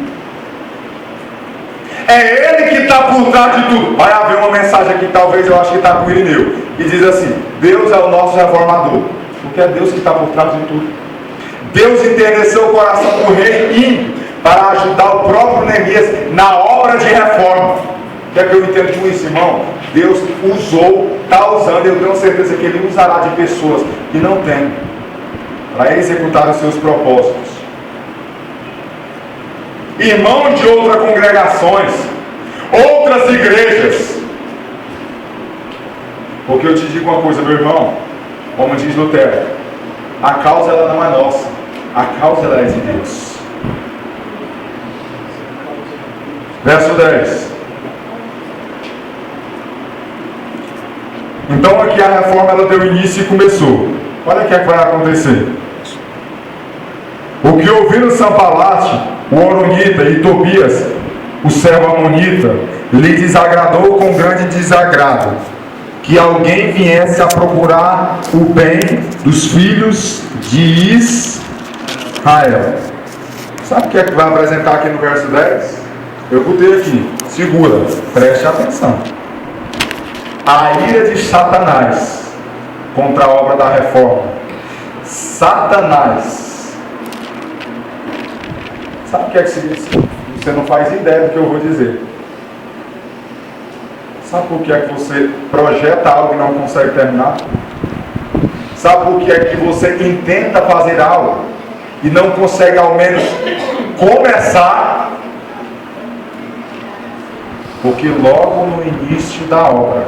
É Ele que está por trás de tudo. Vai haver uma mensagem aqui, talvez eu acho que está com o Irineu, que diz assim: Deus é o nosso reformador, porque é Deus que está por trás de tudo. Deus enterneceu o coração do rei ímpio para ajudar o próprio Neemias na obra de reforma. O que é que eu entendo com isso, irmão? Deus usou, está usando, eu tenho certeza que Ele usará de pessoas que não têm, para executar os seus propósitos. Irmão de outras congregações, outras igrejas. Porque eu te digo uma coisa, meu irmão, como diz Lutero, a causa ela não é nossa, a causa ela é de Deus. Verso 10. Então aqui a reforma ela deu início e começou. Olha o que é que vai acontecer. O que ouviram Sanbalate, o Horonita, e Tobias, o servo amonita, lhe desagradou com grande desagrado, que alguém viesse a procurar o bem dos filhos de Israel. Sabe o que é que vai apresentar aqui no verso 10? Eu botei aqui, segura, preste atenção. A ira de Satanás contra a obra da reforma. Satanás. Sabe o que é que significa? Você não faz ideia do que eu vou dizer. Sabe por que é que você projeta algo e não consegue terminar? Sabe por que é que você intenta fazer algo e não consegue ao menos começar? Porque logo no início da obra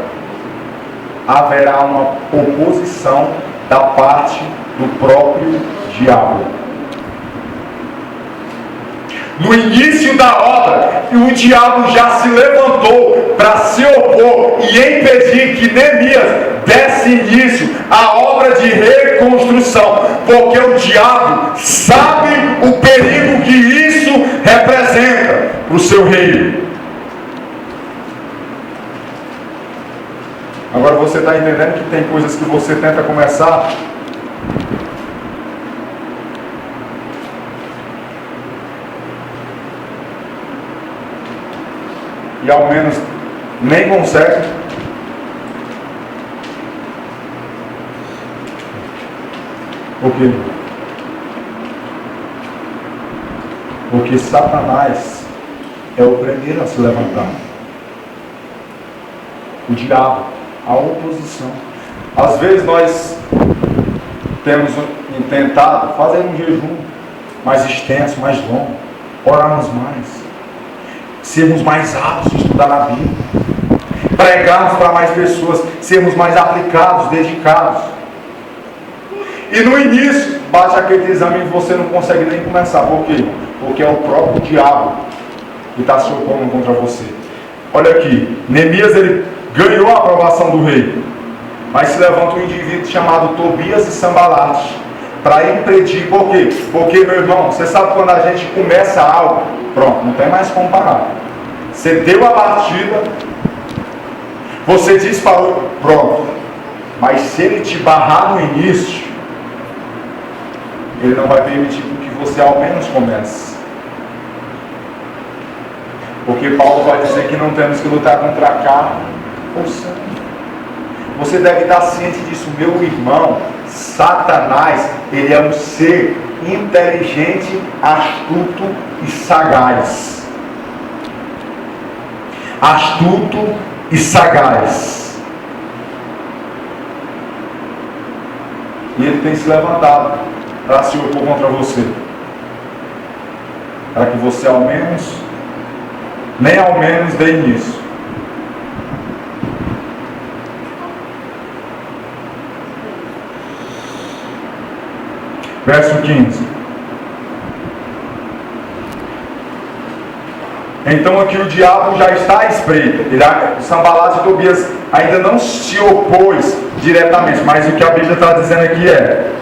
haverá uma oposição da parte do próprio diabo. No início da obra, o diabo já se levantou para se opor e impedir que Neemias desse início à obra de reconstrução, porque o diabo sabe o perigo que isso representa para o seu reino. Agora você está entendendo que tem coisas que você tenta começar e ao menos nem consegue. Por quê? Porque Satanás é o primeiro a se levantar. O diabo, a oposição. Às vezes nós temos tentado fazer um jejum mais extenso, mais longo, orarmos mais, sermos mais aptos a estudar a Bíblia, pregarmos para mais pessoas, sermos mais aplicados, dedicados. E no início, bate aquele exame e você não consegue nem começar. Por quê? Porque é o próprio diabo e está se opondo contra você. Olha aqui, Neemias, ele ganhou a aprovação do rei, mas se levanta um indivíduo chamado Tobias e Sambalate para impedir. Por quê? Porque, meu irmão, você sabe quando a gente começa algo, pronto, não tem mais como parar. Você deu a batida, você disparou, pronto. Mas se ele te barrar no início, ele não vai permitir que você ao menos comece. Porque Paulo vai dizer que não temos que lutar contra a carne ou sangue. Você deve estar ciente disso, meu irmão. Satanás, ele é um ser inteligente, astuto e sagaz. Astuto e sagaz. E ele tem se levantado para se opor contra você, para que você ao menos, nem ao menos dê início. Verso 15. Então aqui o diabo já está à espreita. Sambalate e Tobias ainda não se opôs diretamente, mas o que a Bíblia está dizendo aqui é: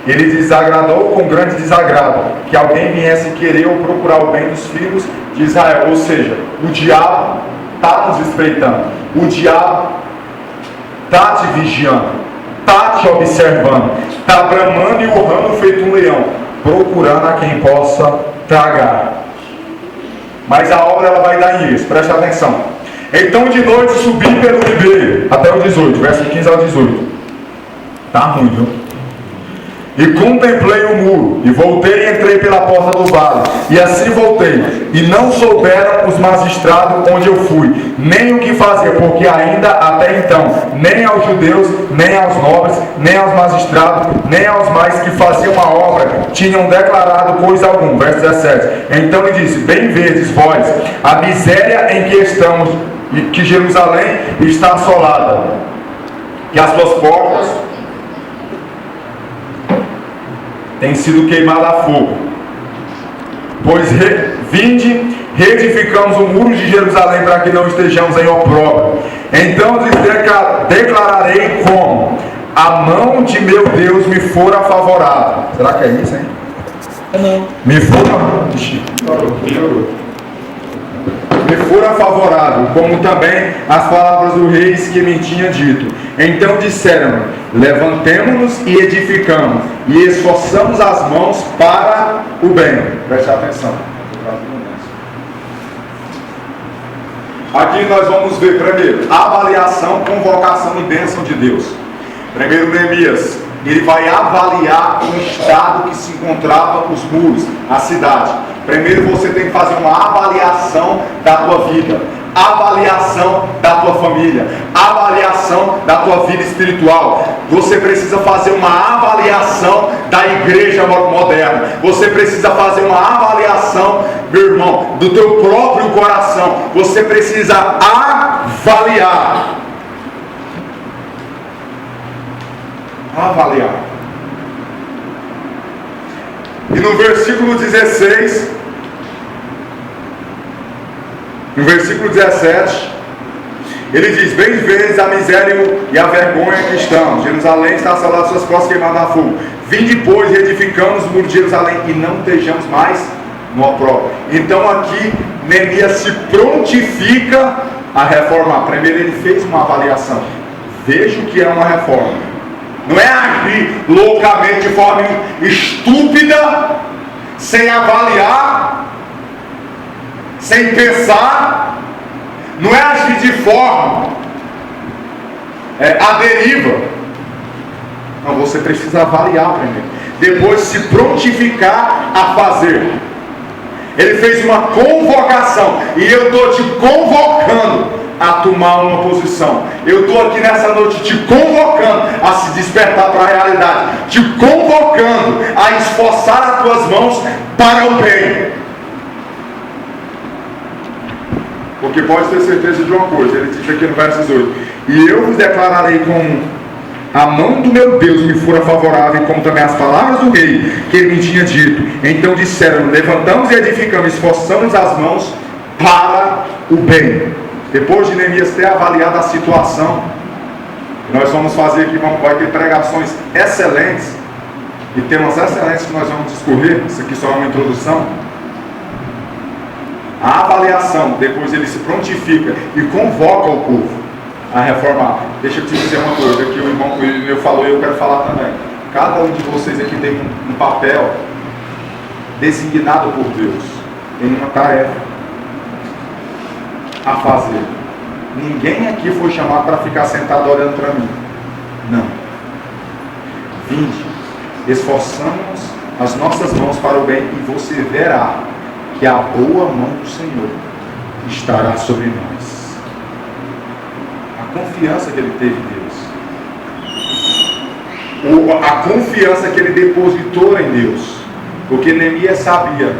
ele desagradou com grande desagrado que alguém viesse querer ou procurar o bem dos filhos de Israel. Ou seja, o diabo está nos espreitando, o diabo está te vigiando, está te observando, está bramando e urrando feito um leão, procurando a quem possa tragar. Mas a obra ela vai dar início, preste atenção. Então de noite subi pelo ribeiro, até o 18, verso 15 ao 18. Tá ruim, viu? E contemplei o muro, e voltei e entrei pela porta do vale, e assim voltei, e não souberam os magistrados onde eu fui, nem o que fazer, porque ainda até então, nem aos judeus, nem aos nobres, nem aos magistrados, nem aos mais que faziam a obra, tinham declarado coisa alguma. Verso 17. Então lhe disse: bem vedes vós a miséria em que estamos, e que Jerusalém está assolada, que as suas portas tem sido queimada a fogo. Pois vinde, reedificamos o muro de Jerusalém para que não estejamos em opróbrio. Então lhes declararei como a mão de meu Deus me fora favorável. Será que é isso, hein? Não. Me fora favorável, como também as palavras do rei que me tinha dito. Então disseram: levantemo-nos e edificamos, e esforçamos as mãos para o bem. Preste atenção. Aqui nós vamos ver primeiro avaliação, convocação e bênção de Deus. Primeiro, Neemias, ele vai avaliar o estado que se encontrava os muros, a cidade. Primeiro você tem que fazer uma avaliação da tua vida, avaliação da tua família, avaliação da tua vida espiritual. Você precisa fazer uma avaliação da igreja moderna. Você precisa fazer uma avaliação, meu irmão, do teu próprio coração. Você precisa avaliar. Avaliar. E no versículo 16, no versículo 17, ele diz: bem vezes a miséria e a vergonha que estamos, Jerusalém está assolada, suas costas queimadas a fogo. Vinde, pois, e edificamos o muro de Jerusalém, e não estejamos mais no opróbrio. Então aqui Neemias se prontifica a reformar. Primeiro ele fez uma avaliação. Veja o que é uma reforma. Não é agir loucamente de forma estúpida, sem avaliar, sem pensar. Não é agir de forma à deriva. Não, você precisa avaliar primeiro, depois se prontificar a fazer. Ele fez uma convocação, e eu estou te convocando a tomar uma posição. Eu estou aqui nessa noite te convocando a se despertar para a realidade, te convocando a esforçar as tuas mãos para o bem. Porque pode ter certeza de uma coisa, ele diz aqui no verso 18: e eu vos declararei como a mão do meu Deus me fora favorável, como também as palavras do rei que ele me tinha dito. Então disseram: levantamos e edificamos, esforçamos as mãos para o bem. Depois de Neemias ter avaliado a situação, nós vamos fazer aqui, vai ter pregações excelentes e temas excelentes que nós vamos discorrer. Isso aqui só é uma introdução. A avaliação, depois ele se prontifica e convoca o povo a reformar. Deixa eu te dizer uma coisa que o irmão meu falou e eu quero falar também. Cada um de vocês aqui tem um papel designado por Deus em uma tarefa a fazer. Ninguém aqui foi chamado para ficar sentado olhando para mim. Não. Vinde, esforçamos as nossas mãos para o bem e você verá que a boa mão do Senhor estará sobre nós. A confiança que ele teve em Deus, a confiança que ele depositou em Deus, porque Neemias sabia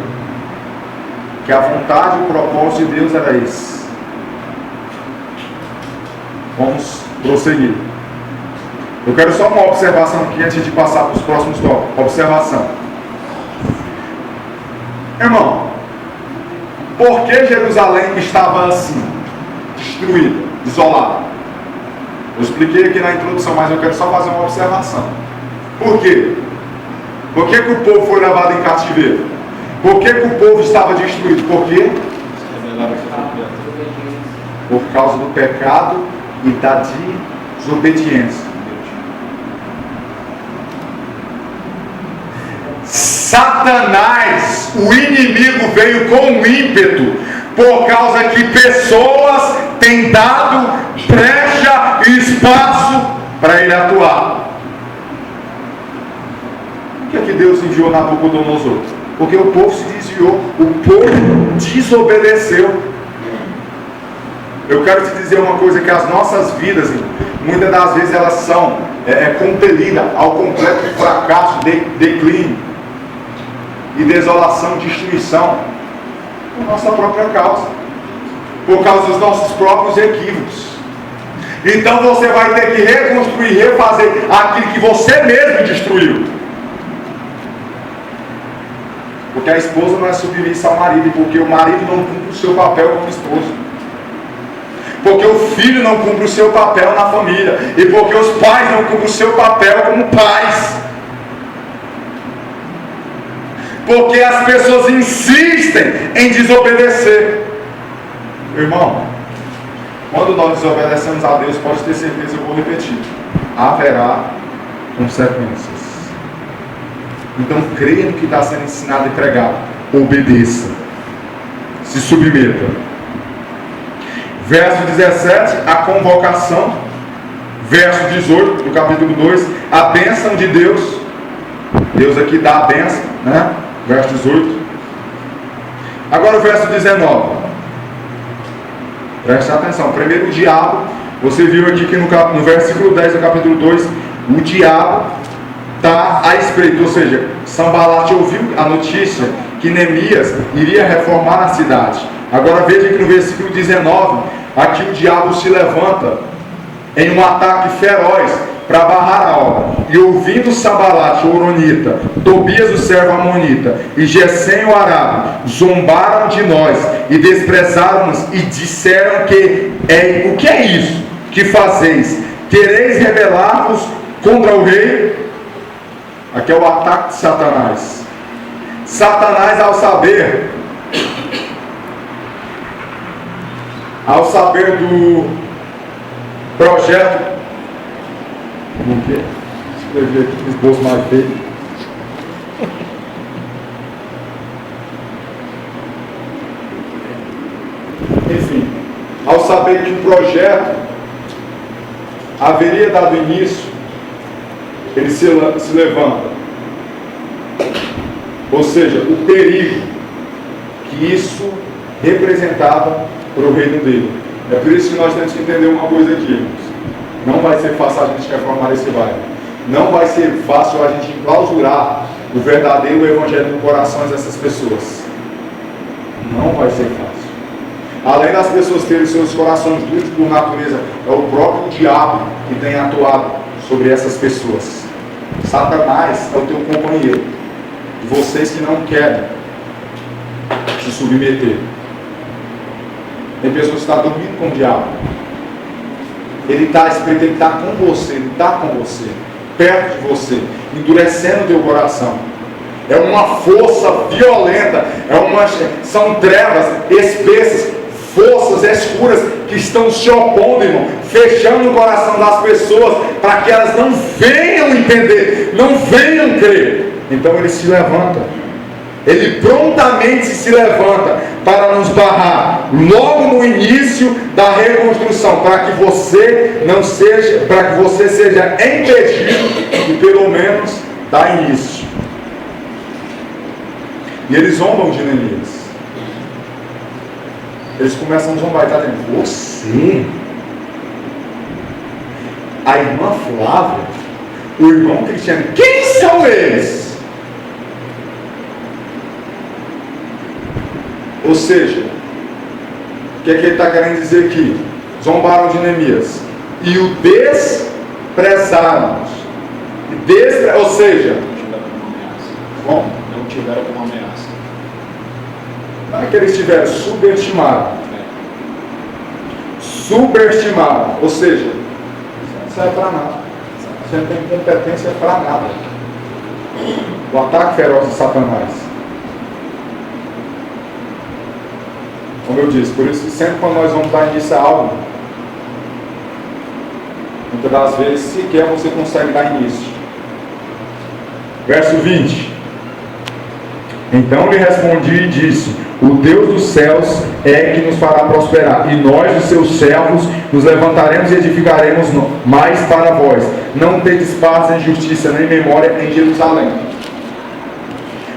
que a vontade e o propósito de Deus era esse. Vamos prosseguir. Eu quero só uma observação aqui antes de passar para os próximos tópicos. Observação. Irmão, por que Jerusalém estava assim, destruída, isolada? Eu expliquei aqui na introdução, mas eu quero só fazer uma observação. Por quê? Por que o povo foi levado em cativeiro? Por que o povo estava destruído? Por quê? Por causa do pecado e da desobediência. Satanás, o inimigo, veio com ímpeto, por causa que pessoas têm dado brecha e espaço para ele atuar. Por que Deus enviou Nabucodonosor? Porque o povo se desviou, o povo desobedeceu. Eu quero te dizer uma coisa, que as nossas vidas, muitas das vezes elas são compelidas ao completo fracasso, declínio e desolação, destruição, por nossa própria causa, por causa dos nossos próprios equívocos. Então você vai ter que reconstruir, refazer aquilo que você mesmo destruiu. Porque a esposa não é submissa ao marido, porque o marido não cumpre o seu papel como esposo, porque o filho não cumpre o seu papel na família, e porque os pais não cumprem o seu papel como pais, porque as pessoas insistem em desobedecer. Irmão, quando nós desobedecemos a Deus, pode ter certeza, eu vou repetir, haverá consequências. Então creia no que está sendo ensinado e pregado, obedeça, se submeta. Verso 17, a convocação. Verso 18 do capítulo 2, a bênção de Deus. Deus aqui dá a bênção, né? Verso 18. Agora o verso 19. Preste atenção. Primeiro o diabo. Você viu aqui que no versículo 10 do capítulo 2, o diabo está à espreita. Ou seja, Sanbalat ouviu a notícia que Neemias iria reformar a cidade. Agora veja que no versículo 19, aqui o diabo se levanta em um ataque feroz para barrar a obra. E ouvindo Sanbalat, o Horonita, Tobias, o servo Amonita, e Gesem, o Arábio, zombaram de nós e desprezaram-nos e disseram o que é isso que fazeis? Quereis rebelar-vos contra o rei? Aqui é o ataque de Satanás. Satanás, ao saber do projeto, como que é? Escrevi aqui no esboço mais feio. Enfim, ao saber que o projeto haveria dado início, ele se levanta. Ou seja, o perigo que isso representava para o reino dele. É por isso que nós temos que entender uma coisa aqui, irmãos. Não vai ser fácil a gente reformar esse bairro. Não vai ser fácil a gente enclausurar o verdadeiro evangelho no coração dessas pessoas. Não vai ser fácil. Além das pessoas terem seus corações duros por natureza, é o próprio diabo que tem atuado sobre essas pessoas. Satanás é o teu companheiro. E vocês que não querem se submeter. Tem pessoas que estão dormindo com o diabo. Ele está com você, ele está com você, perto de você, endurecendo o teu coração. É uma força violenta, são trevas espessas, forças escuras que estão se opondo, irmão, fechando o coração das pessoas para que elas não venham entender, não venham crer. Então ele se levanta, ele prontamente se levanta para nos barrar logo no início da reconstrução, para que você seja impedido de pelo menos dar início. E eles zombam de Neemias. Eles começam a zombar e está dizendo: você, a irmã Flávia, o irmão Cristiano, quem são eles? Ou seja, o que é que ele está querendo dizer aqui? Zombaram de Neemias e o desprezaram. Ou seja, não tiveram como ameaça. Não é que eles tiveram subestimado. Subestimado. Ou seja, isso não é para nada. Você não tem competência para nada. O ataque feroz de Satanás. Como eu disse, por isso que sempre quando nós vamos dar início a algo, muitas das vezes sequer você consegue dar início. Verso 20. Então lhe respondi e disse: o Deus dos céus é que nos fará prosperar, e nós, os seus servos, nos levantaremos e edificaremos mais para vós. Não tendes paz nem justiça nem memória em Jerusalém.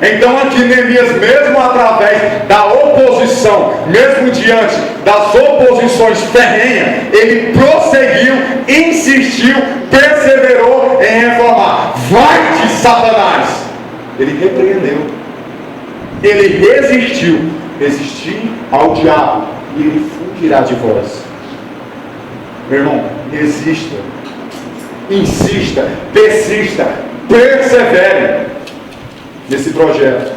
Então aqui Neemias, mesmo através da oposição, mesmo diante das oposições ferrenhas, ele prosseguiu, insistiu, perseverou em reformar. Vai-te, Satanás! Ele repreendeu, ele resistiu, resistir ao diabo, e ele fugirá de vós. Meu irmão, resista, insista, persista, persevere nesse projeto,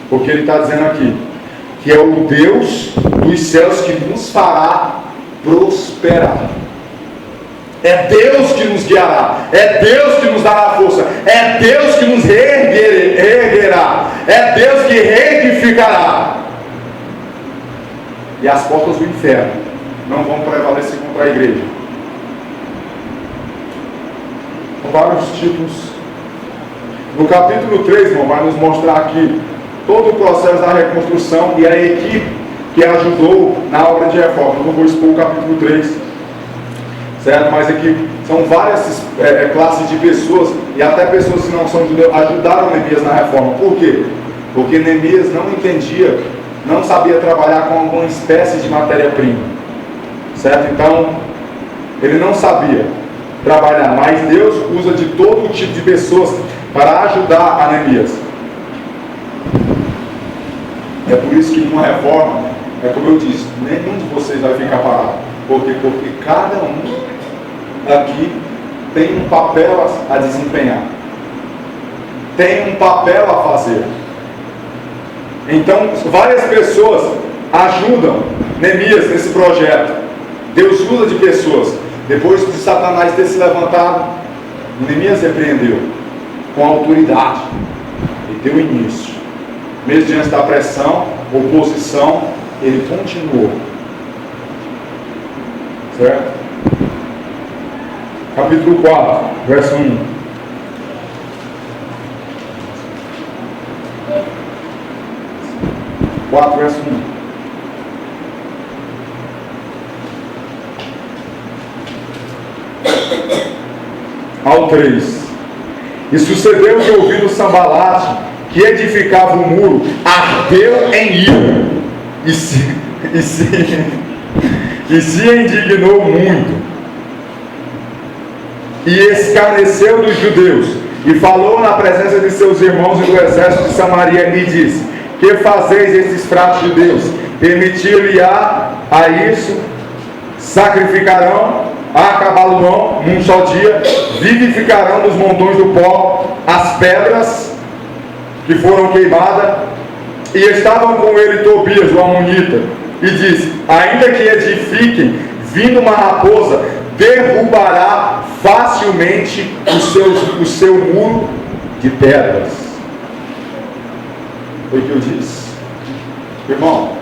porque ele está dizendo aqui que é o Deus dos céus que nos fará prosperar. É Deus que nos guiará, é Deus que nos dará força, é Deus que nos erguerá, é Deus que reedificará, e as portas do inferno não vão prevalecer contra a igreja. São vários tipos. No capítulo 3, irmão, vai nos mostrar aqui todo o processo da reconstrução e a equipe que ajudou na obra de reforma. Eu não vou expor o capítulo 3, certo? Mas aqui são várias classes de pessoas, e até pessoas que não são judeus ajudaram Neemias na reforma. Por quê? Porque Neemias não entendia, não sabia trabalhar com alguma espécie de matéria-prima, certo? Então ele não sabia trabalhar, mas Deus usa de todo tipo de pessoas para ajudar a Neemias. É por isso que numa reforma, é como eu disse, nenhum de vocês vai ficar parado. Porque cada um aqui tem um papel a desempenhar, tem um papel a fazer. Então várias pessoas ajudam Neemias nesse projeto. Deus usa de pessoas. Depois de Satanás ter se levantado, Neemias repreendeu com autoridade e deu início. Mesmo diante da pressão, oposição, ele continuou. Certo? Capítulo 4, verso 1. Verso 1 ao 3. E sucedeu que, ouvindo Sambalate, que edificava o muro, ardeu em ira e se indignou muito, e escarneceu dos judeus, e falou na presença de seus irmãos e do exército de Samaria, e disse: que fazeis estes fracos judeus? Permitir-lhe a isso? Sacrificarão a acabá-lo num só dia, vivificarão nos montões do pó as pedras que foram queimadas. E estavam com ele Tobias, o amonita, e disse: ainda que edifiquem, vindo uma raposa, derrubará facilmente o seu muro de pedras. Foi o que eu disse. Irmão,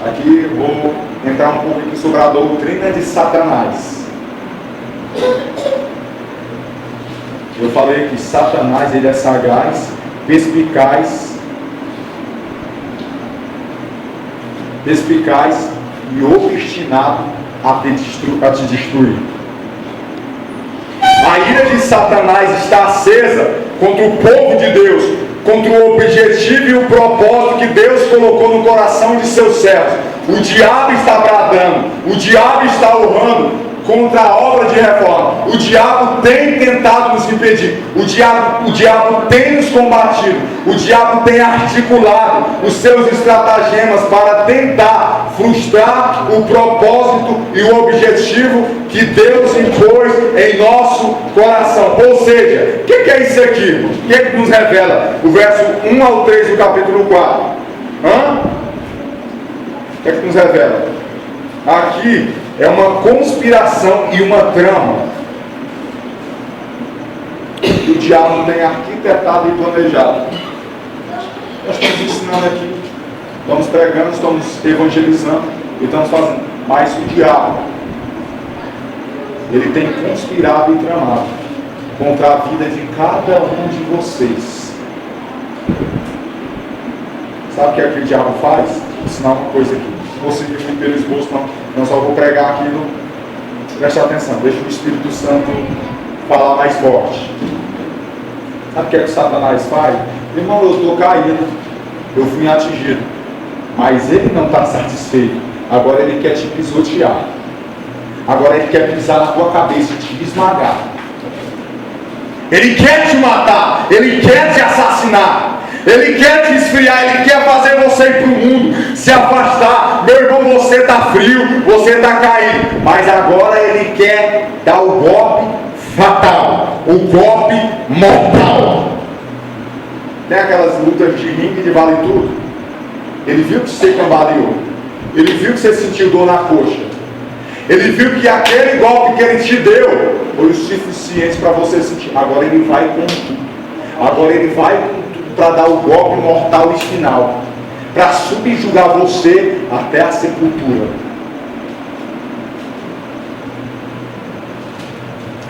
aqui eu vou entrar um pouco aqui sobre a doutrina de Satanás. Eu falei que Satanás, ele é sagaz, perspicaz e obstinado a te destruir. A ira de Satanás está acesa contra o povo de Deus, contra o objetivo e o propósito que Deus colocou no coração de seus servos. O diabo está bradando, o diabo está urrando contra a obra de reforma. O diabo tem tentado nos impedir, o diabo tem nos combatido, o diabo tem articulado os seus estratagemas para tentar frustrar o propósito e o objetivo que Deus impôs em nosso coração. Ou seja, o que é isso aqui? O que é que nos revela? O verso 1 ao 3 do capítulo 4. O que é que nos revela? Aqui é uma conspiração e uma trama que o diabo tem arquitetado e planejado. Nós estamos ensinando aqui, estamos pregando, estamos evangelizando e estamos fazendo. Mas o diabo, ele tem conspirado e tramado contra a vida de cada um de vocês. Sabe o que é que o diabo faz? Vou ensinar uma coisa aqui. Você viu muito pelo esboço, não só vou pregar aquilo. Preste atenção, deixa o Espírito Santo falar mais forte. Sabe o que é que o Satanás faz? Irmão, eu estou caído, eu fui atingido, mas ele não está satisfeito. Agora ele quer te pisotear, agora ele quer pisar na tua cabeça e te esmagar. Ele quer te matar, ele quer te assassinar, ele quer te esfriar, ele quer fazer você ir para o mundo, se afastar. Meu irmão, você está frio, você está caído, mas agora ele quer dar o golpe fatal, o golpe mortal. Tem aquelas lutas de ringue de vale tudo. Ele viu que você cambaleou, ele viu que você sentiu dor na coxa, ele viu que aquele golpe que ele te deu foi o suficiente para você sentir. Agora ele vai com tudo, agora ele vai com tudo para dar o golpe mortal e final, para subjugar você até a sepultura.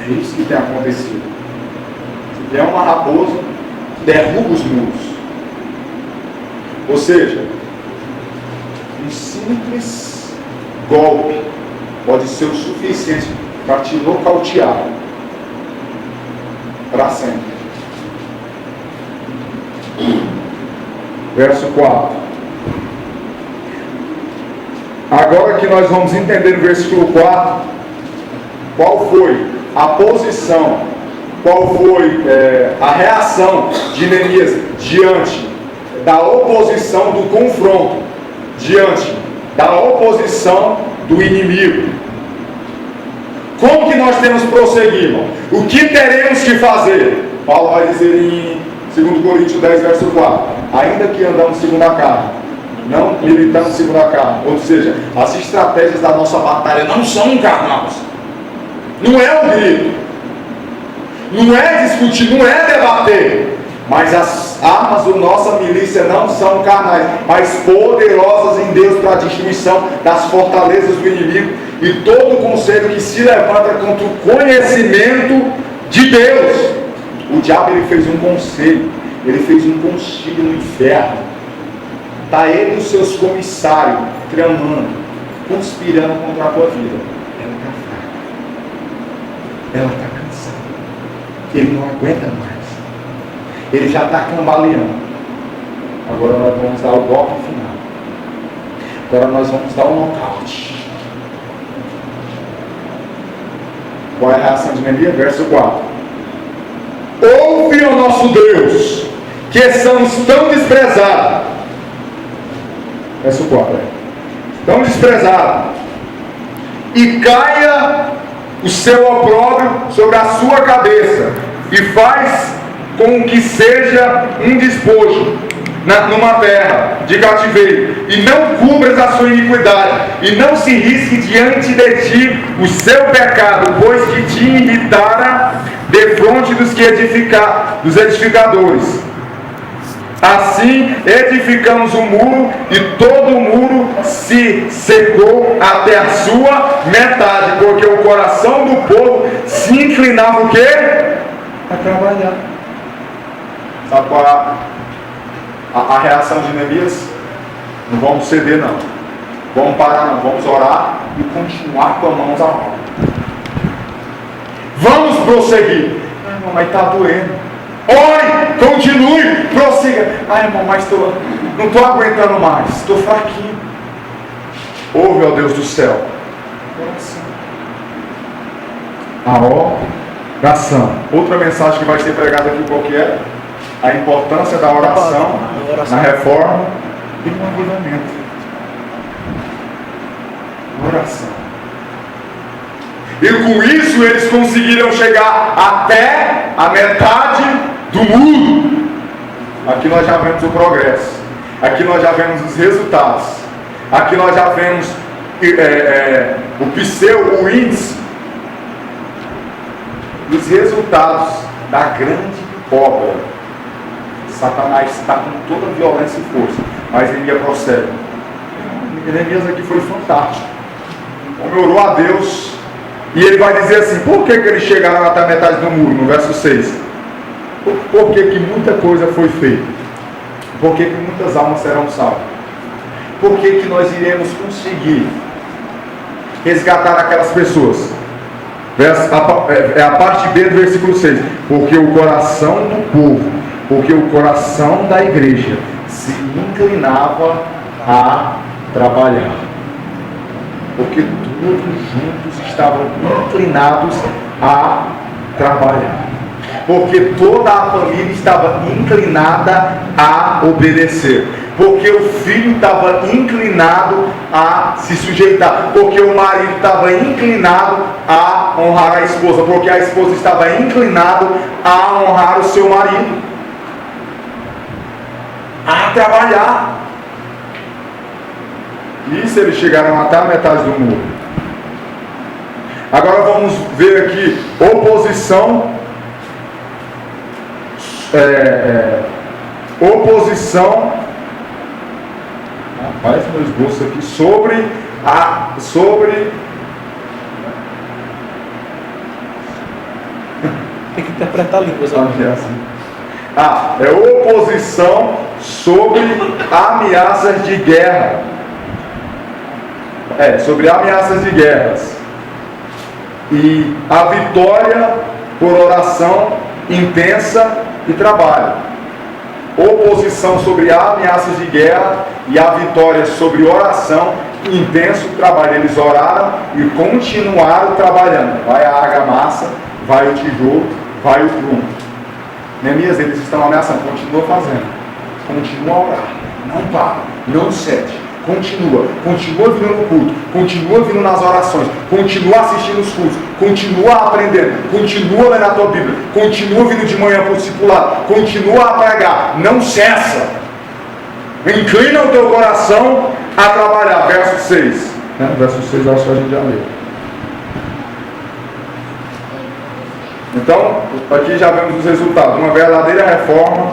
É isso que tem acontecido. Se vier uma raposa, derruba os muros. Ou seja, um simples golpe pode ser o suficiente para te nocautear para sempre. Verso 4. Agora que nós vamos entender no versículo 4 qual foi a posição, qual foi a reação de Neemias diante da oposição, do confronto, diante da oposição do inimigo. Como que nós temos que prosseguir, irmão? O que teremos que fazer? Paulo vai dizer em 2 Coríntios 10, verso 4: ainda que andamos segundo a carne, não militamos segundo a carne. Ou seja, as estratégias da nossa batalha não são carnais. Não é o grito, não é discutir, não é debater. Mas as armas da nossa milícia não são carnais, mas poderosas em Deus para a destruição das fortalezas do inimigo e todo o conselho que se levanta contra o conhecimento de Deus. O diabo, ele fez um conselho, ele fez um concílio no inferno. Está ele e os seus comissários tramando, conspirando contra a tua vida. Ela está fraca, ela está cansada, ele não aguenta mais. Ele já está cambaleando. Agora nós vamos dar o golpe final. Agora nós vamos dar o nocaute. Qual é a reação de Neemias? Verso 4. Ouve, ó nosso Deus, que somos tão desprezados. Verso 4. Tão desprezados. E caia o seu opróbrio sobre a sua cabeça e faz com que seja um despojo numa terra de cativeiro, e não cubras a sua iniquidade, e não se risque diante de ti o seu pecado, pois que te irritara defronte dos edificadores. Assim edificamos o muro, e todo o muro se secou até a sua metade, porque o coração do povo se inclinava o quê? A trabalhar. Sabe qual é a reação de Neemias? Não vamos ceder, não. Vamos parar, não. Vamos orar e continuar com as mãos à obra. Vamos prosseguir. Ah, irmão, mas está doendo. Ore, continue, prossiga. Ah, irmão, mas não estou aguentando mais. Estou fraquinho. Ouve, ó Deus do céu. A oração. Outra mensagem que vai ser pregada aqui, qual que é? A importância da oração na reforma e no avivamento. Oração. E com isso eles conseguiram chegar até a metade do muro. Aqui nós já vemos o progresso. Aqui nós já vemos os resultados. Aqui nós já vemos o índice dos resultados da grande obra. Satanás está com toda a violência e força, mas Neemias prossegue. Neemias aqui foi fantástico. Orou a Deus, e ele vai dizer assim: por que eles chegaram até a metade do muro? No verso 6. Por que muita coisa foi feita? Por que muitas almas serão salvas? Por que nós iremos conseguir resgatar aquelas pessoas? É a parte B do versículo 6. Porque o coração do povo, porque o coração da igreja se inclinava a trabalhar. Porque todos juntos estavam inclinados a trabalhar. Porque toda a família estava inclinada a obedecer. Porque o filho estava inclinado a se sujeitar. Porque o marido estava inclinado a honrar a esposa. Porque a esposa estava inclinada a honrar o seu marido. A trabalhar. Isso eles chegaram até a metade do muro. Agora vamos ver aqui oposição. Oposição. Rapaz, meu esboço aqui sobre tem que interpretar línguas. É oposição sobre ameaças de guerra. Sobre ameaças de guerras. E a vitória por oração intensa e trabalho. Oposição sobre ameaças de guerra e a vitória sobre oração e intenso trabalho. Eles oraram e continuaram trabalhando. Vai a argamassa, vai o tijolo, vai o prumo. Neemias, eles estão ameaçando, continua fazendo, continua a orar, não para, não cede, continua vindo no culto, continua vindo nas orações, continua assistindo os cultos, continua aprendendo, continua lendo a tua Bíblia, continua vindo de manhã para o discipulado, continua a pregar, não cessa, inclina o teu coração a trabalhar. Verso 6, verso 6 é só a gente já leu. Então, aqui já vemos os resultados. Uma verdadeira reforma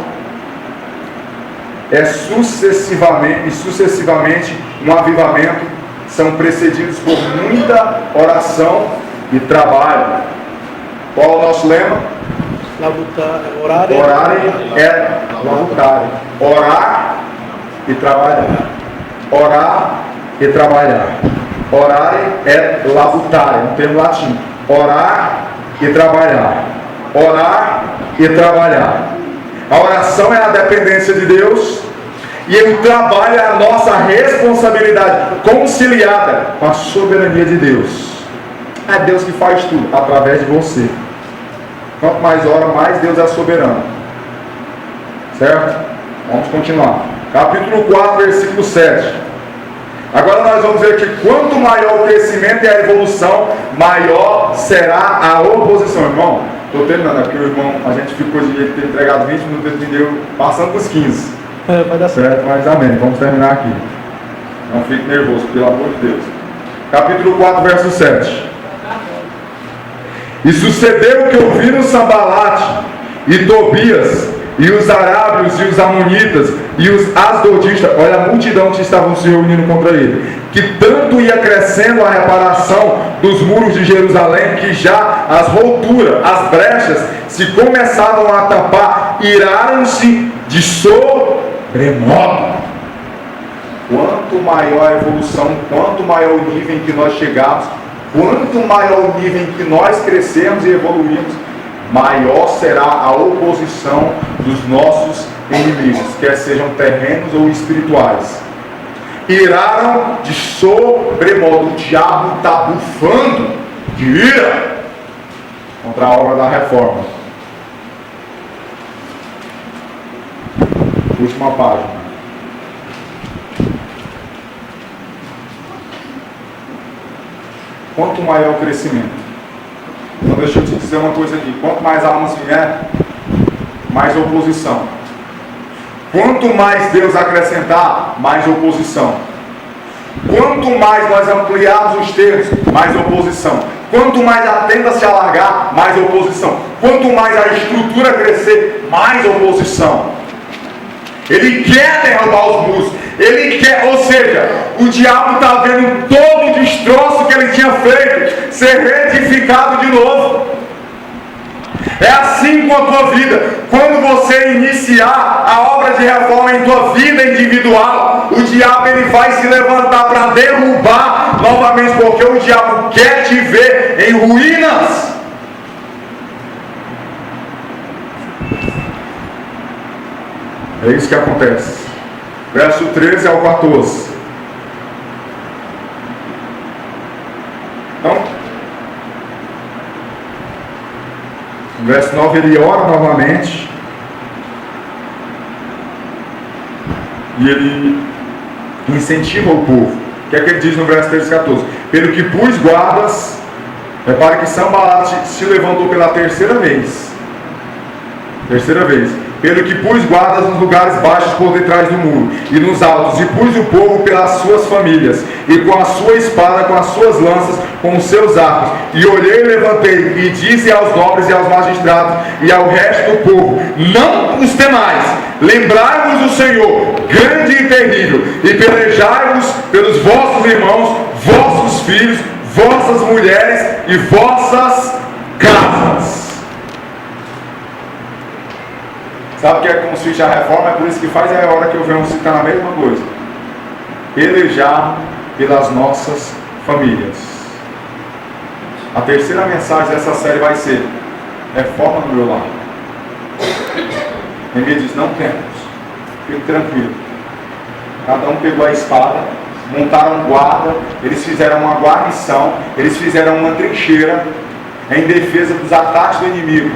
é sucessivamente um avivamento, são precedidos por muita oração e trabalho. Qual é o nosso lema? Orarem é labutarem. Orar e trabalhar. Orar e trabalhar. Orarem é labutarem, um termo latim. Orar e trabalhar. Orar e trabalhar. A oração é a dependência de Deus e o trabalho é a nossa responsabilidade conciliada com a soberania de Deus. É Deus que faz tudo através de você. Quanto mais ora, mais Deus é soberano. Certo? Vamos continuar. Capítulo 4, versículo 7. Agora nós vamos ver que quanto maior o crescimento e a evolução, maior será a oposição. Irmão, estou terminando aqui, irmão, a gente ficou de ter entregado 20 minutos, ele me deu passando dos 15. Vai dar certo. Mas amém, vamos terminar aqui. Não fique nervoso, pelo amor de Deus. Capítulo 4, verso 7. E sucedeu que ouviram Sambalate e Tobias, e os arábios, e os amonitas, e os asdodistas, olha a multidão que estavam se reunindo contra ele, que tanto ia crescendo a reparação dos muros de Jerusalém, que já as routuras, as brechas, se começavam a tapar, iraram-se de sobremodo. Quanto maior a evolução, quanto maior o nível em que nós chegamos, quanto maior o nível em que nós crescemos e evoluímos, maior será a oposição dos nossos inimigos, quer sejam terrenos ou espirituais. Iraram de sobremodo. O diabo está bufando de ira contra a obra da reforma. Última página. Quanto maior o crescimento. Então deixa eu te dizer uma coisa aqui. Quanto mais almas vier, mais oposição. Quanto mais Deus acrescentar, mais oposição. Quanto mais nós ampliarmos os termos, mais oposição. Quanto mais a tenda se alargar, mais oposição. Quanto mais a estrutura crescer, mais oposição. Ele quer derrubar os muros. Ele quer, ou seja, o diabo está vendo todo o destroço que ele tinha feito ser reedificado de novo. É assim com a tua vida. Quando você iniciar a obra de reforma em tua vida individual, o diabo ele vai se levantar para derrubar novamente, porque o diabo quer te ver em ruínas. É isso que acontece. Verso 13 ao 14. Então, no verso 9 ele ora novamente. E ele incentiva o povo. O que é que ele diz no verso 13 e 14? Pelo que pus guardas. Repare que Sambalate se levantou pela terceira vez. Terceira vez. Pelo que pus guardas nos lugares baixos por detrás do muro, e nos altos, e pus o povo pelas suas famílias, e com a sua espada, com as suas lanças, com os seus arcos. E olhei e levantei, e disse aos nobres e aos magistrados, e ao resto do povo: não os temais, lembrai-vos do Senhor, grande e terrível, e pelejai-vos pelos vossos irmãos, vossos filhos, vossas mulheres e vossas casas. Sabe o que é consiste a reforma? É por isso que faz a hora que eu venho citar a mesma coisa. Pelejar pelas nossas famílias. A terceira mensagem dessa série vai ser: reforma do meu lar. Ele diz: não temos. Fique tranquilo. Cada um pegou a espada, montaram guarda, eles fizeram uma guarnição, eles fizeram uma trincheira em defesa dos ataques do inimigo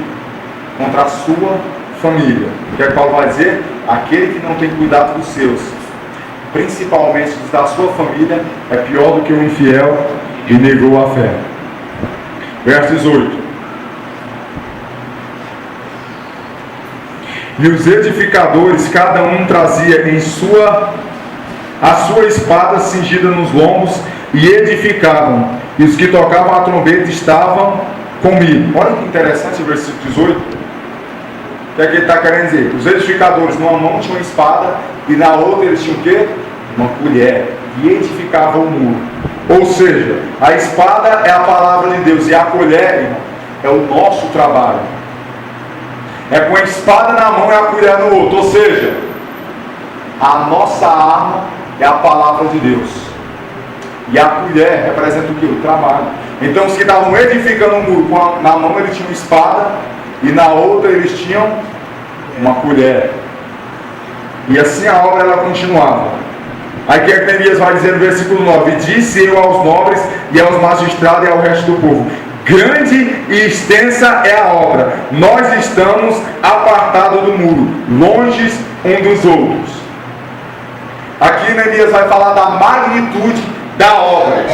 contra a sua família. O que é que Paulo vai dizer? Aquele que não tem cuidado dos seus, principalmente dos da sua família, é pior do que o infiel e negou a fé. Verso 18. E os edificadores, cada um trazia a sua espada cingida nos lombos, e edificavam. E os que tocavam a trombeta estavam comigo. Olha que interessante o versículo 18. O que é que ele está querendo dizer? Os edificadores numa mão tinham uma espada, e na outra eles tinham o quê? Uma colher, e edificavam o muro. Ou seja, a espada é a palavra de Deus, e a colher, irmão, é o nosso trabalho. É com a espada na mão e a colher no outro. Ou seja, a nossa arma é a palavra de Deus, e a colher representa o que? O trabalho. Então os que estavam edificando o muro, na mão eles tinham espada, e na outra eles tinham uma colher. E assim a obra ela continuava. Aí que Neemias vai dizer no versículo 9: disse eu aos nobres e aos magistrados e ao resto do povo: grande e extensa é a obra, nós estamos apartados do muro, longes um dos outros. Aqui Neemias vai falar da magnitude da obra,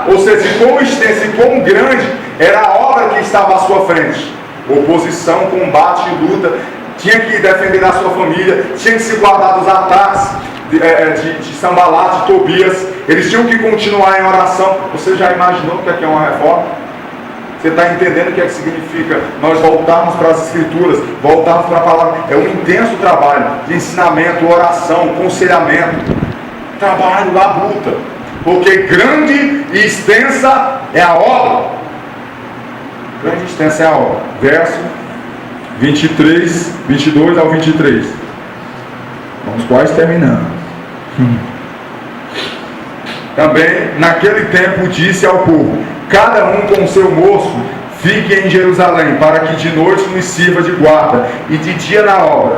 ou seja, quão extensa e quão grande era a obra que estava à sua frente. Oposição, combate e luta. Tinha que defender a sua família, tinha que se guardar dos ataques de Sambalat, de Tobias. Eles tinham que continuar em oração. Você já imaginou o que é uma reforma? Você está entendendo o que significa nós voltarmos para as Escrituras, voltarmos para a palavra? É um intenso trabalho de ensinamento, oração, aconselhamento, trabalho, labuta, porque grande e extensa é a obra. Grande e extensa é a obra. Verso 22 ao 23. Vamos quase terminando. Também naquele tempo disse ao povo: cada um com o seu moço fique em Jerusalém, para que de noite nos sirva de guarda e de dia na obra.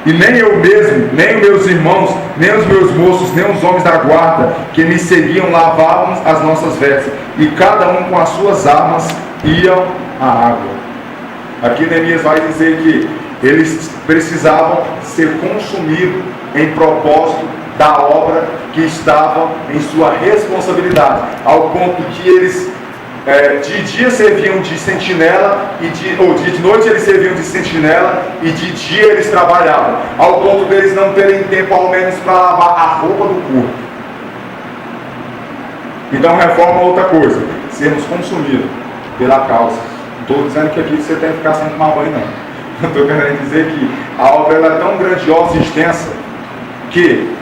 E nem eu mesmo, nem os meus irmãos, nem os meus moços, nem os homens da guarda que me seguiam lavávamos as nossas vestes, e cada um com as suas armas iam à água. Aqui Neemias vai dizer que eles precisavam ser consumidos em propósito da obra que estava em sua responsabilidade, ao ponto que eles de dia serviam de sentinela, ou de noite eles serviam de sentinela, e de dia eles trabalhavam, ao ponto deles não terem tempo ao menos para lavar a roupa do corpo. Então reforma outra coisa, sermos consumidos pela causa. Não estou dizendo que aqui você tem que ficar sem tomar banho, não. Estou querendo dizer que a obra é tão grandiosa e extensa que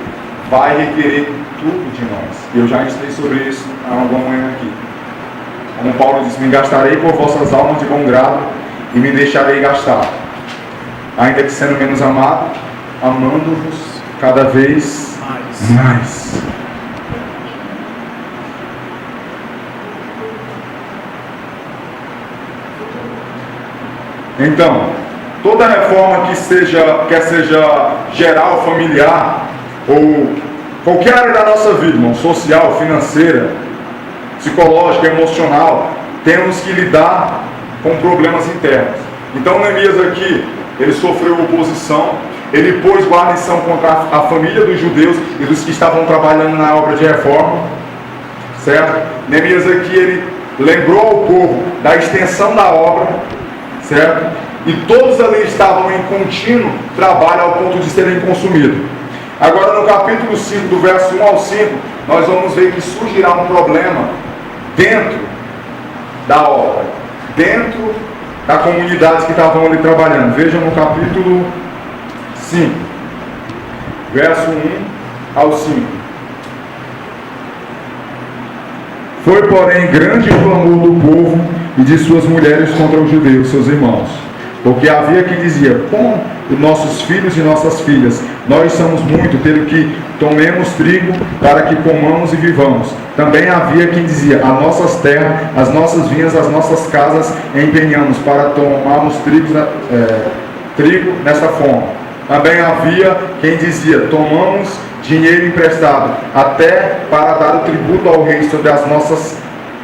vai requerer tudo de nós. Eu já ensinei sobre isso há alguma manhã aqui. Como Paulo disse: me gastarei por vossas almas de bom grado e me deixarei gastar, ainda que sendo menos amado, amando-vos cada vez mais. Então, toda reforma quer seja geral, familiar, ou qualquer área da nossa vida, irmão, social, financeira, psicológica, emocional, temos que lidar com problemas internos. Então Neemias aqui, ele sofreu oposição, ele pôs guarnição contra a família dos judeus e dos que estavam trabalhando na obra de reforma, certo? Neemias aqui, ele lembrou ao povo da extensão da obra, certo? E todos ali estavam em contínuo trabalho ao ponto de serem consumidos. Agora no capítulo 5, do verso 1 ao 5, nós vamos ver que surgirá um problema dentro da obra, dentro da comunidade que estavam ali trabalhando. Vejam no capítulo 5, verso 1 ao 5. Foi, porém, grande o clamor do povo e de suas mulheres contra os judeus, seus irmãos, porque havia quem dizia: com nossos filhos e nossas filhas, nós somos muito, pelo que tomemos trigo para que comamos e vivamos. Também havia quem dizia: as nossas terras, as nossas vinhas, as nossas casas empenhamos para tomarmos trigo nesta forma. Também havia quem dizia: tomamos dinheiro emprestado, até para dar o tributo ao rei sobre as nossas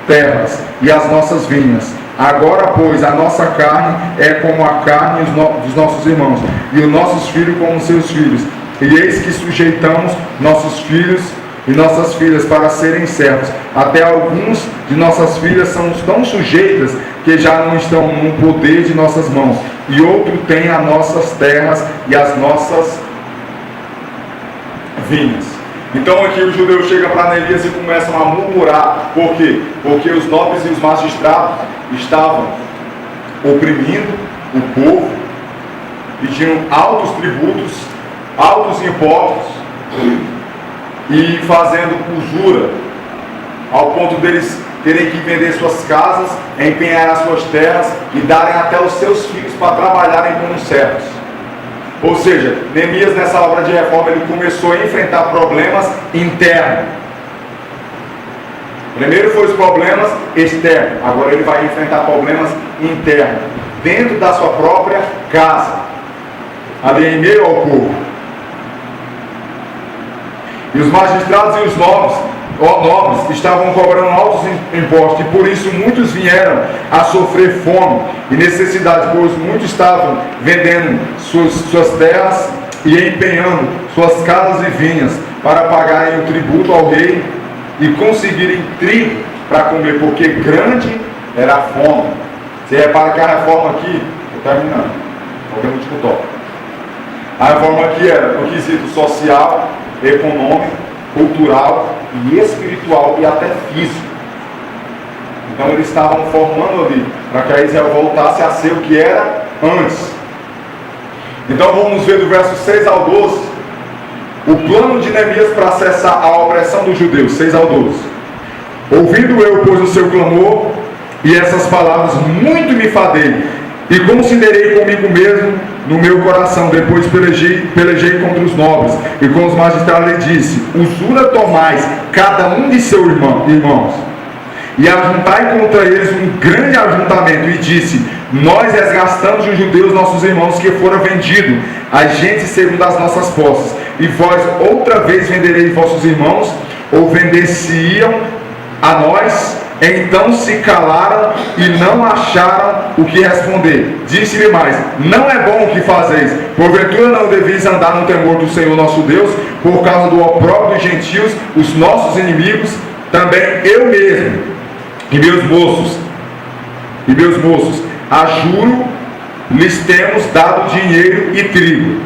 terras e as nossas vinhas. Agora, pois, a nossa carne é como a carne dos nossos irmãos, e os nossos filhos como os seus filhos. E eis que sujeitamos nossos filhos e nossas filhas para serem servos. Até alguns de nossas filhas são tão sujeitas que já não estão no poder de nossas mãos. E outro tem as nossas terras e as nossas vinhas. Então aqui os judeus chegam para Neemias e começam a murmurar. Por quê? Porque os nobres e os magistrados estavam oprimindo o povo, pedindo altos tributos, altos impostos e fazendo usura, ao ponto deles terem que vender suas casas, empenhar as suas terras e darem até os seus filhos para trabalharem como servos. Ou seja, Neemias nessa obra de reforma ele começou a enfrentar problemas internos. Primeiro foi os problemas externos, agora ele vai enfrentar problemas internos, dentro da sua própria casa, ali em meio ao povo. E os magistrados e os nobres estavam cobrando altos impostos, e por isso muitos vieram a sofrer fome e necessidade, pois muitos estavam vendendo suas terras e empenhando suas casas e vinhas para pagarem o tributo ao rei e conseguirem trigo para comer, porque grande era a fome. Você repara que a reforma aqui, estou terminando, porque é muito tópico. A reforma aqui era no quesito social, econômico, cultural e espiritual e até físico. Então eles estavam formando ali para que a Israel voltasse a ser o que era antes. Então vamos ver do verso 6 ao 12 o plano de Neemias para cessar a opressão dos judeus. 6 ao 12. Ouvindo eu, pois, o seu clamor e essas palavras, muito me fadei e considerei comigo mesmo no meu coração. Depois pelejei contra os nobres e com os magistrados e disse: usura tomais cada um de seus irmãos, e ajuntai contra eles um grande ajuntamento, e disse: nós resgatamos os judeus, nossos irmãos, que foram vendidos a gente segundo as nossas posses, e vós outra vez vendereis vossos irmãos, ou vender-se-iam a nós? Então se calaram e não acharam o que responder. Disse-lhe mais: não é bom o que fazeis, porventura não deveis andar no temor do Senhor nosso Deus, por causa do opróbrio dos gentios, os nossos inimigos, também eu mesmo e meus moços, a juro lhes temos dado dinheiro e trigo,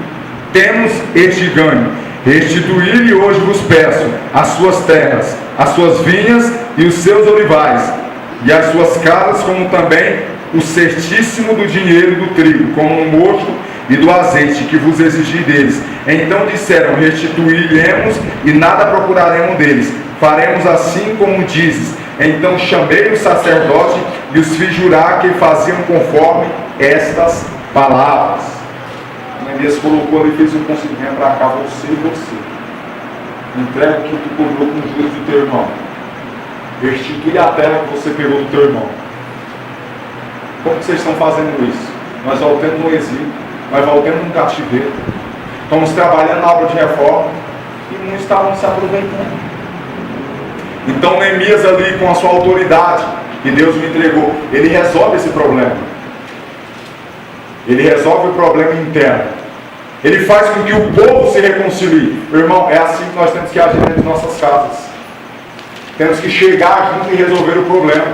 temos este ganho. Restituí-lhe hoje vos peço as suas terras, as suas vinhas e os seus olivais, e as suas casas, como também o certíssimo do dinheiro e do trigo, como o mosto e do azeite que vos exigi deles. Então disseram: restituiremos e nada procuraremos deles, faremos assim como dizes. Então chamei o sacerdote e os fiz jurar que faziam conforme estas palavras. Neemias colocou ali e fez um consignado para cá: você e você. Entrega o que tu cobrou com os juros do teu irmão. Restitui a terra que você pegou do teu irmão. Como que vocês estão fazendo isso? Nós voltamos no exílio, nós voltamos no cativeiro, estamos trabalhando na obra de reforma e não estávamos se aproveitando. Então Neemias ali, com a sua autoridade que Deus me entregou, ele resolve esse problema. Ele resolve o problema interno. Ele faz com que o povo se reconcilie. Meu irmão, é assim que nós temos que agir dentro de nossas casas. Temos que chegar junto e resolver o problema.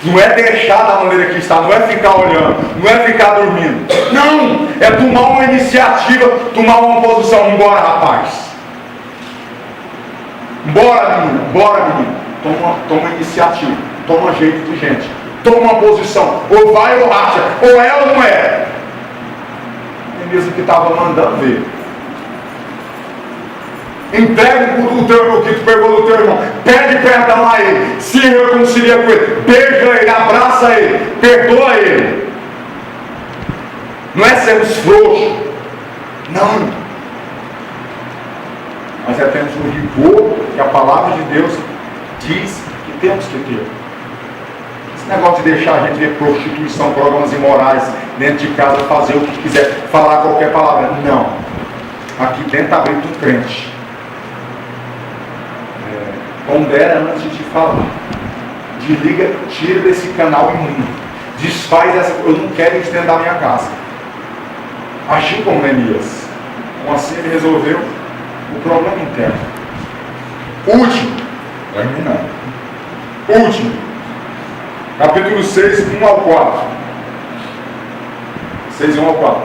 Não é deixar da maneira que está, não é ficar olhando, não é ficar dormindo. Não! É tomar uma iniciativa, tomar uma posição. Embora, rapaz. Bora, menino, bora, menino. Toma iniciativa, toma jeito de gente, toma uma posição, ou vai ou racha, ou é ou não é. É mesmo que estava mandando ver. Entrega o que tu pegou do teu irmão, pede perdão a ele, se reconcilia com ele, beija ele, abraça ele, perdoa ele. Não é sermos frouxos, não. Mas é termos um rigor que a palavra de Deus diz que temos que ter. Esse negócio de deixar a gente ver prostituição, programas imorais dentro de casa, fazer o que quiser, falar qualquer palavra. Não. Aqui dentro está abrindo um crente. Pondera antes de falar. Desliga, tira desse canal imundo. Desfaz essa. Eu não quero estender a minha casa. Agiu como Neemias. Então assim ele resolveu o problema interno. Último. Terminando. Último. Capítulo 6, 1 ao 4. 6, 1 ao 4.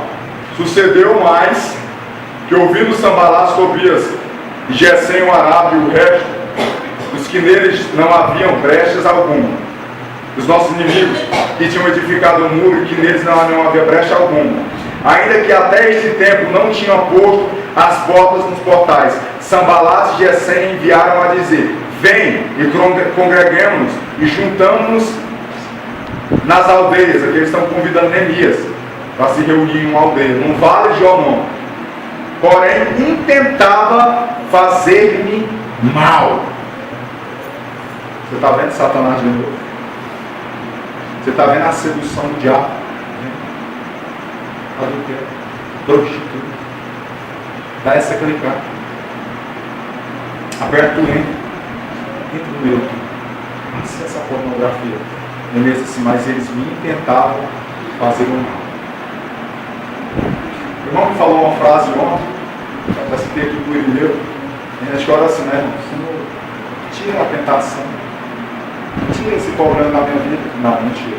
Sucedeu mais que, ouvindo Sambalat, Tobias, Gesem o Arábio e o resto, os que neles não haviam brechas alguma, os nossos inimigos que tinham edificado o muro e que neles não havia brecha alguma, ainda que até este tempo não tinham posto as portas nos portais, Sambalat e Gesem enviaram a dizer: vem e congreguemos-nos e juntamos-nos nas aldeias. Aqui eles estão convidando Neemias para se reunir em uma aldeia, num vale de Onom. Porém, intentava fazer-me mal. Você está vendo Satanás de novo? Você está vendo a sedução do diabo? Adultério, prostituta. Dá essa clicar. Aperta o link. Entra no meu. Acessa a pornografia. Neemias disse: mas eles me tentavam fazer o mal. O irmão me falou uma frase ontem A gente ora assim, né, irmão? Senhor, tira a tentação. Tira esse problema da minha vida. Não tira.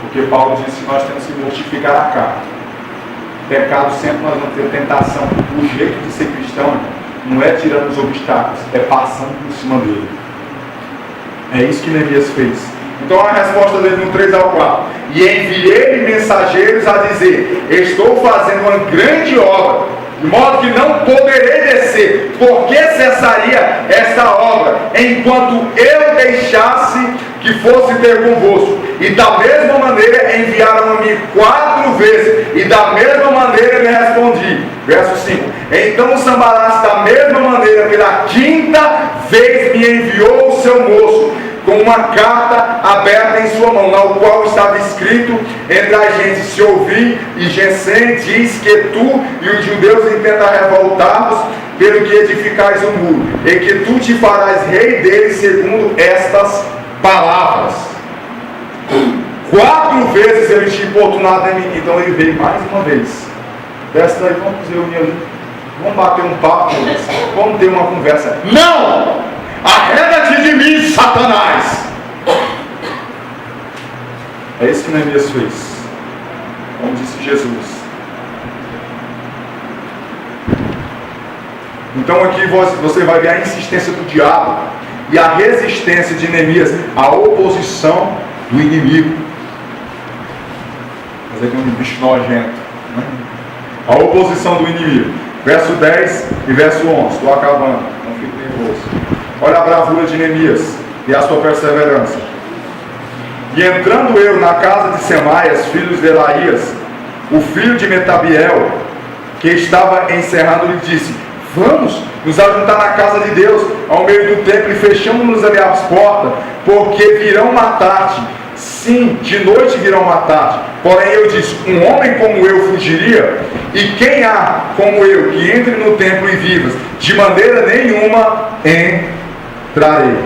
Porque Paulo disse que nós temos que mortificar a carne. Pecado sempre nós vamos ter tentação. O jeito de ser cristão não é tirando os obstáculos, é passando por cima dele. É isso que Neemias fez. Então a resposta dele no 3 ao 4. E enviei mensageiros a dizer: estou fazendo uma grande obra, de modo que não poderei descer. Por que cessaria esta obra, enquanto eu deixasse que fosse ter convosco? E da mesma maneira enviaram a mim 4 vezes, e da mesma maneira me respondi. Verso 5. Então Sambalat da mesma maneira pela 5ª vez me enviou o seu moço, com uma carta aberta em sua mão, na qual estava escrito entre a gente: se ouvir, e Gesem diz que tu e os judeus intentam revoltar-vos pelo que edificais o muro, e que tu te farás rei deles segundo estas palavras. 4 vezes ele tinha importunado em mim. Então ele veio mais uma vez. Desce daí, vamos reunir ali, vamos bater um papo, vamos ter uma conversa. Não! Arreda-te de mim, Satanás! É isso que Neemias fez, como disse Jesus. Então aqui você vai ver a insistência do diabo e a resistência de Neemias à oposição do inimigo. Mas aqui é um bicho nojento, né? A oposição do inimigo. Verso 10 e verso 11. Estou acabando, não fique nervoso. Olha a bravura de Neemias e a sua perseverança. E entrando eu na casa de Semaias, filho de Elaías, o filho de Metabiel, que estava encerrado, lhe disse: vamos nos ajuntar na casa de Deus, ao meio do templo, e fechamos-nos ali as portas, porque virão matar-te. Sim, de noite virão matar-te. Porém eu disse: um homem como eu fugiria? E quem há como eu que entre no templo e vivas? De maneira nenhuma entrarei.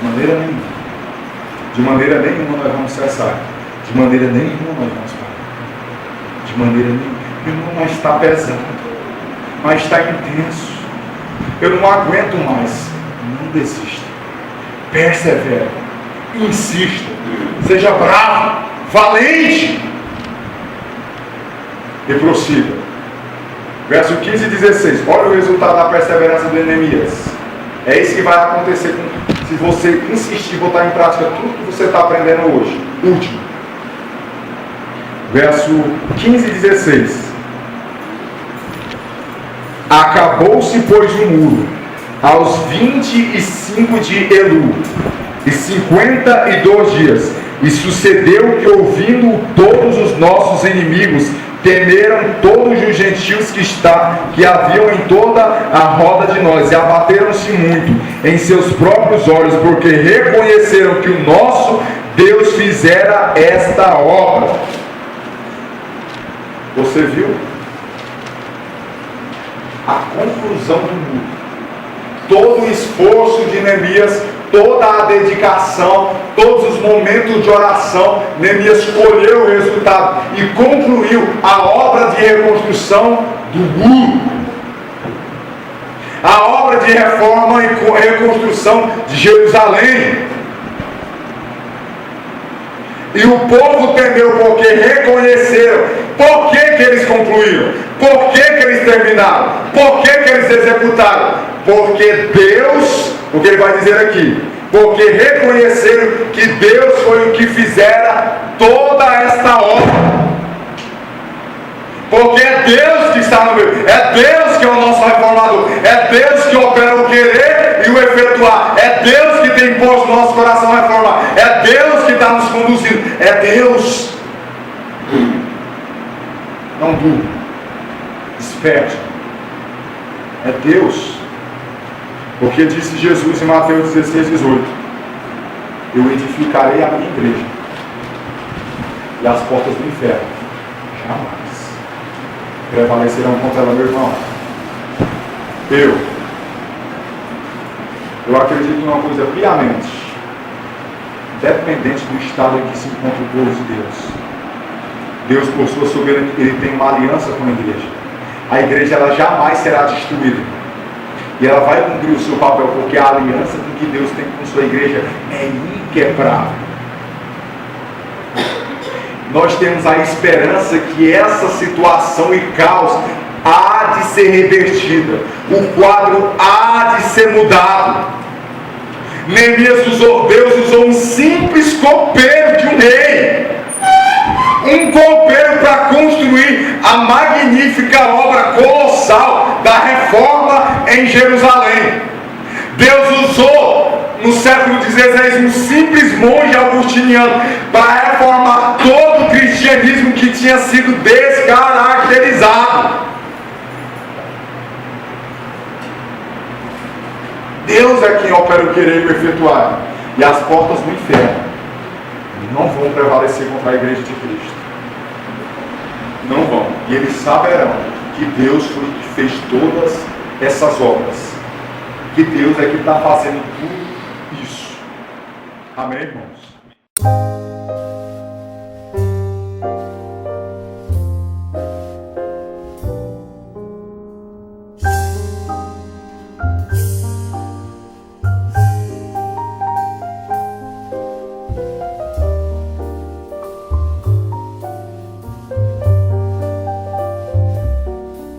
De maneira nenhuma. De maneira nenhuma nós vamos cessar. De maneira nenhuma nós vamos parar. De maneira nenhuma. Irmão, mas está pesado. Mas está intenso. Eu não aguento mais. Não desista. Persevere. Insista. Seja bravo. Valente. E prossiga. Verso 15 e 16. Olha o resultado da perseverança do Neemias. É isso que vai acontecer se você insistir em botar em prática tudo que você está aprendendo hoje. Último. Verso 15 e 16. Acabou-se, pois, o muro aos 25 de Elu, e 52 dias. E sucedeu que, ouvindo todos os nossos inimigos, temeram todos os gentios que haviam em toda a roda de nós, e abateram-se muito em seus próprios olhos, porque reconheceram que o nosso Deus fizera esta obra. Você viu? A conclusão do muro. Todo o esforço de Neemias, toda a dedicação, todos os momentos de oração, Neemias colheu o resultado e concluiu a obra de reconstrução do muro. A obra de reforma e reconstrução de Jerusalém. E o povo temeu porque reconheceram. Por que eles concluíram? Por que eles terminaram? Por que eles executaram? Porque Deus, o que ele vai dizer aqui, porque reconheceram que Deus foi o que fizera toda esta obra. Porque é Deus que está no meio, é Deus que é o nosso reformador, é Deus que opera o querer e o efetuar, é Deus que tem posto no nosso coração a reformar, é Deus que está nos conduzindo, é Deus. Não durma, desperte, é Deus. Porque disse Jesus em Mateus 16, 18: eu edificarei a minha igreja, e as portas do inferno jamais prevalecerão contra ela, meu irmão. Eu acredito numa coisa piamente, independente do estado em que se encontra o povo de Deus. Deus, por sua soberania, ele tem uma aliança com a igreja. a igreja ela jamais será destruída. E ela vai cumprir o seu papel, porque a aliança que Deus tem com sua igreja é inquebrável. Nós temos a esperança que essa situação e caos há de ser revertida. O quadro há de ser mudado. Neemias usou, Deus usou um simples copeiro de um rei. Um copeiro para construir a magnífica obra colossal da reforma em Jerusalém. Deus usou no século XVI um simples monge augustiniano para reformar todo o cristianismo que tinha sido descaracterizado. Deus é quem opera o querer e o efetuar, e as portas do inferno não vão prevalecer contra a igreja de Cristo. Não vão. E eles saberão que Deus foi que fez todas essas obras. Que Deus é que está fazendo tudo isso. Amém, irmãos?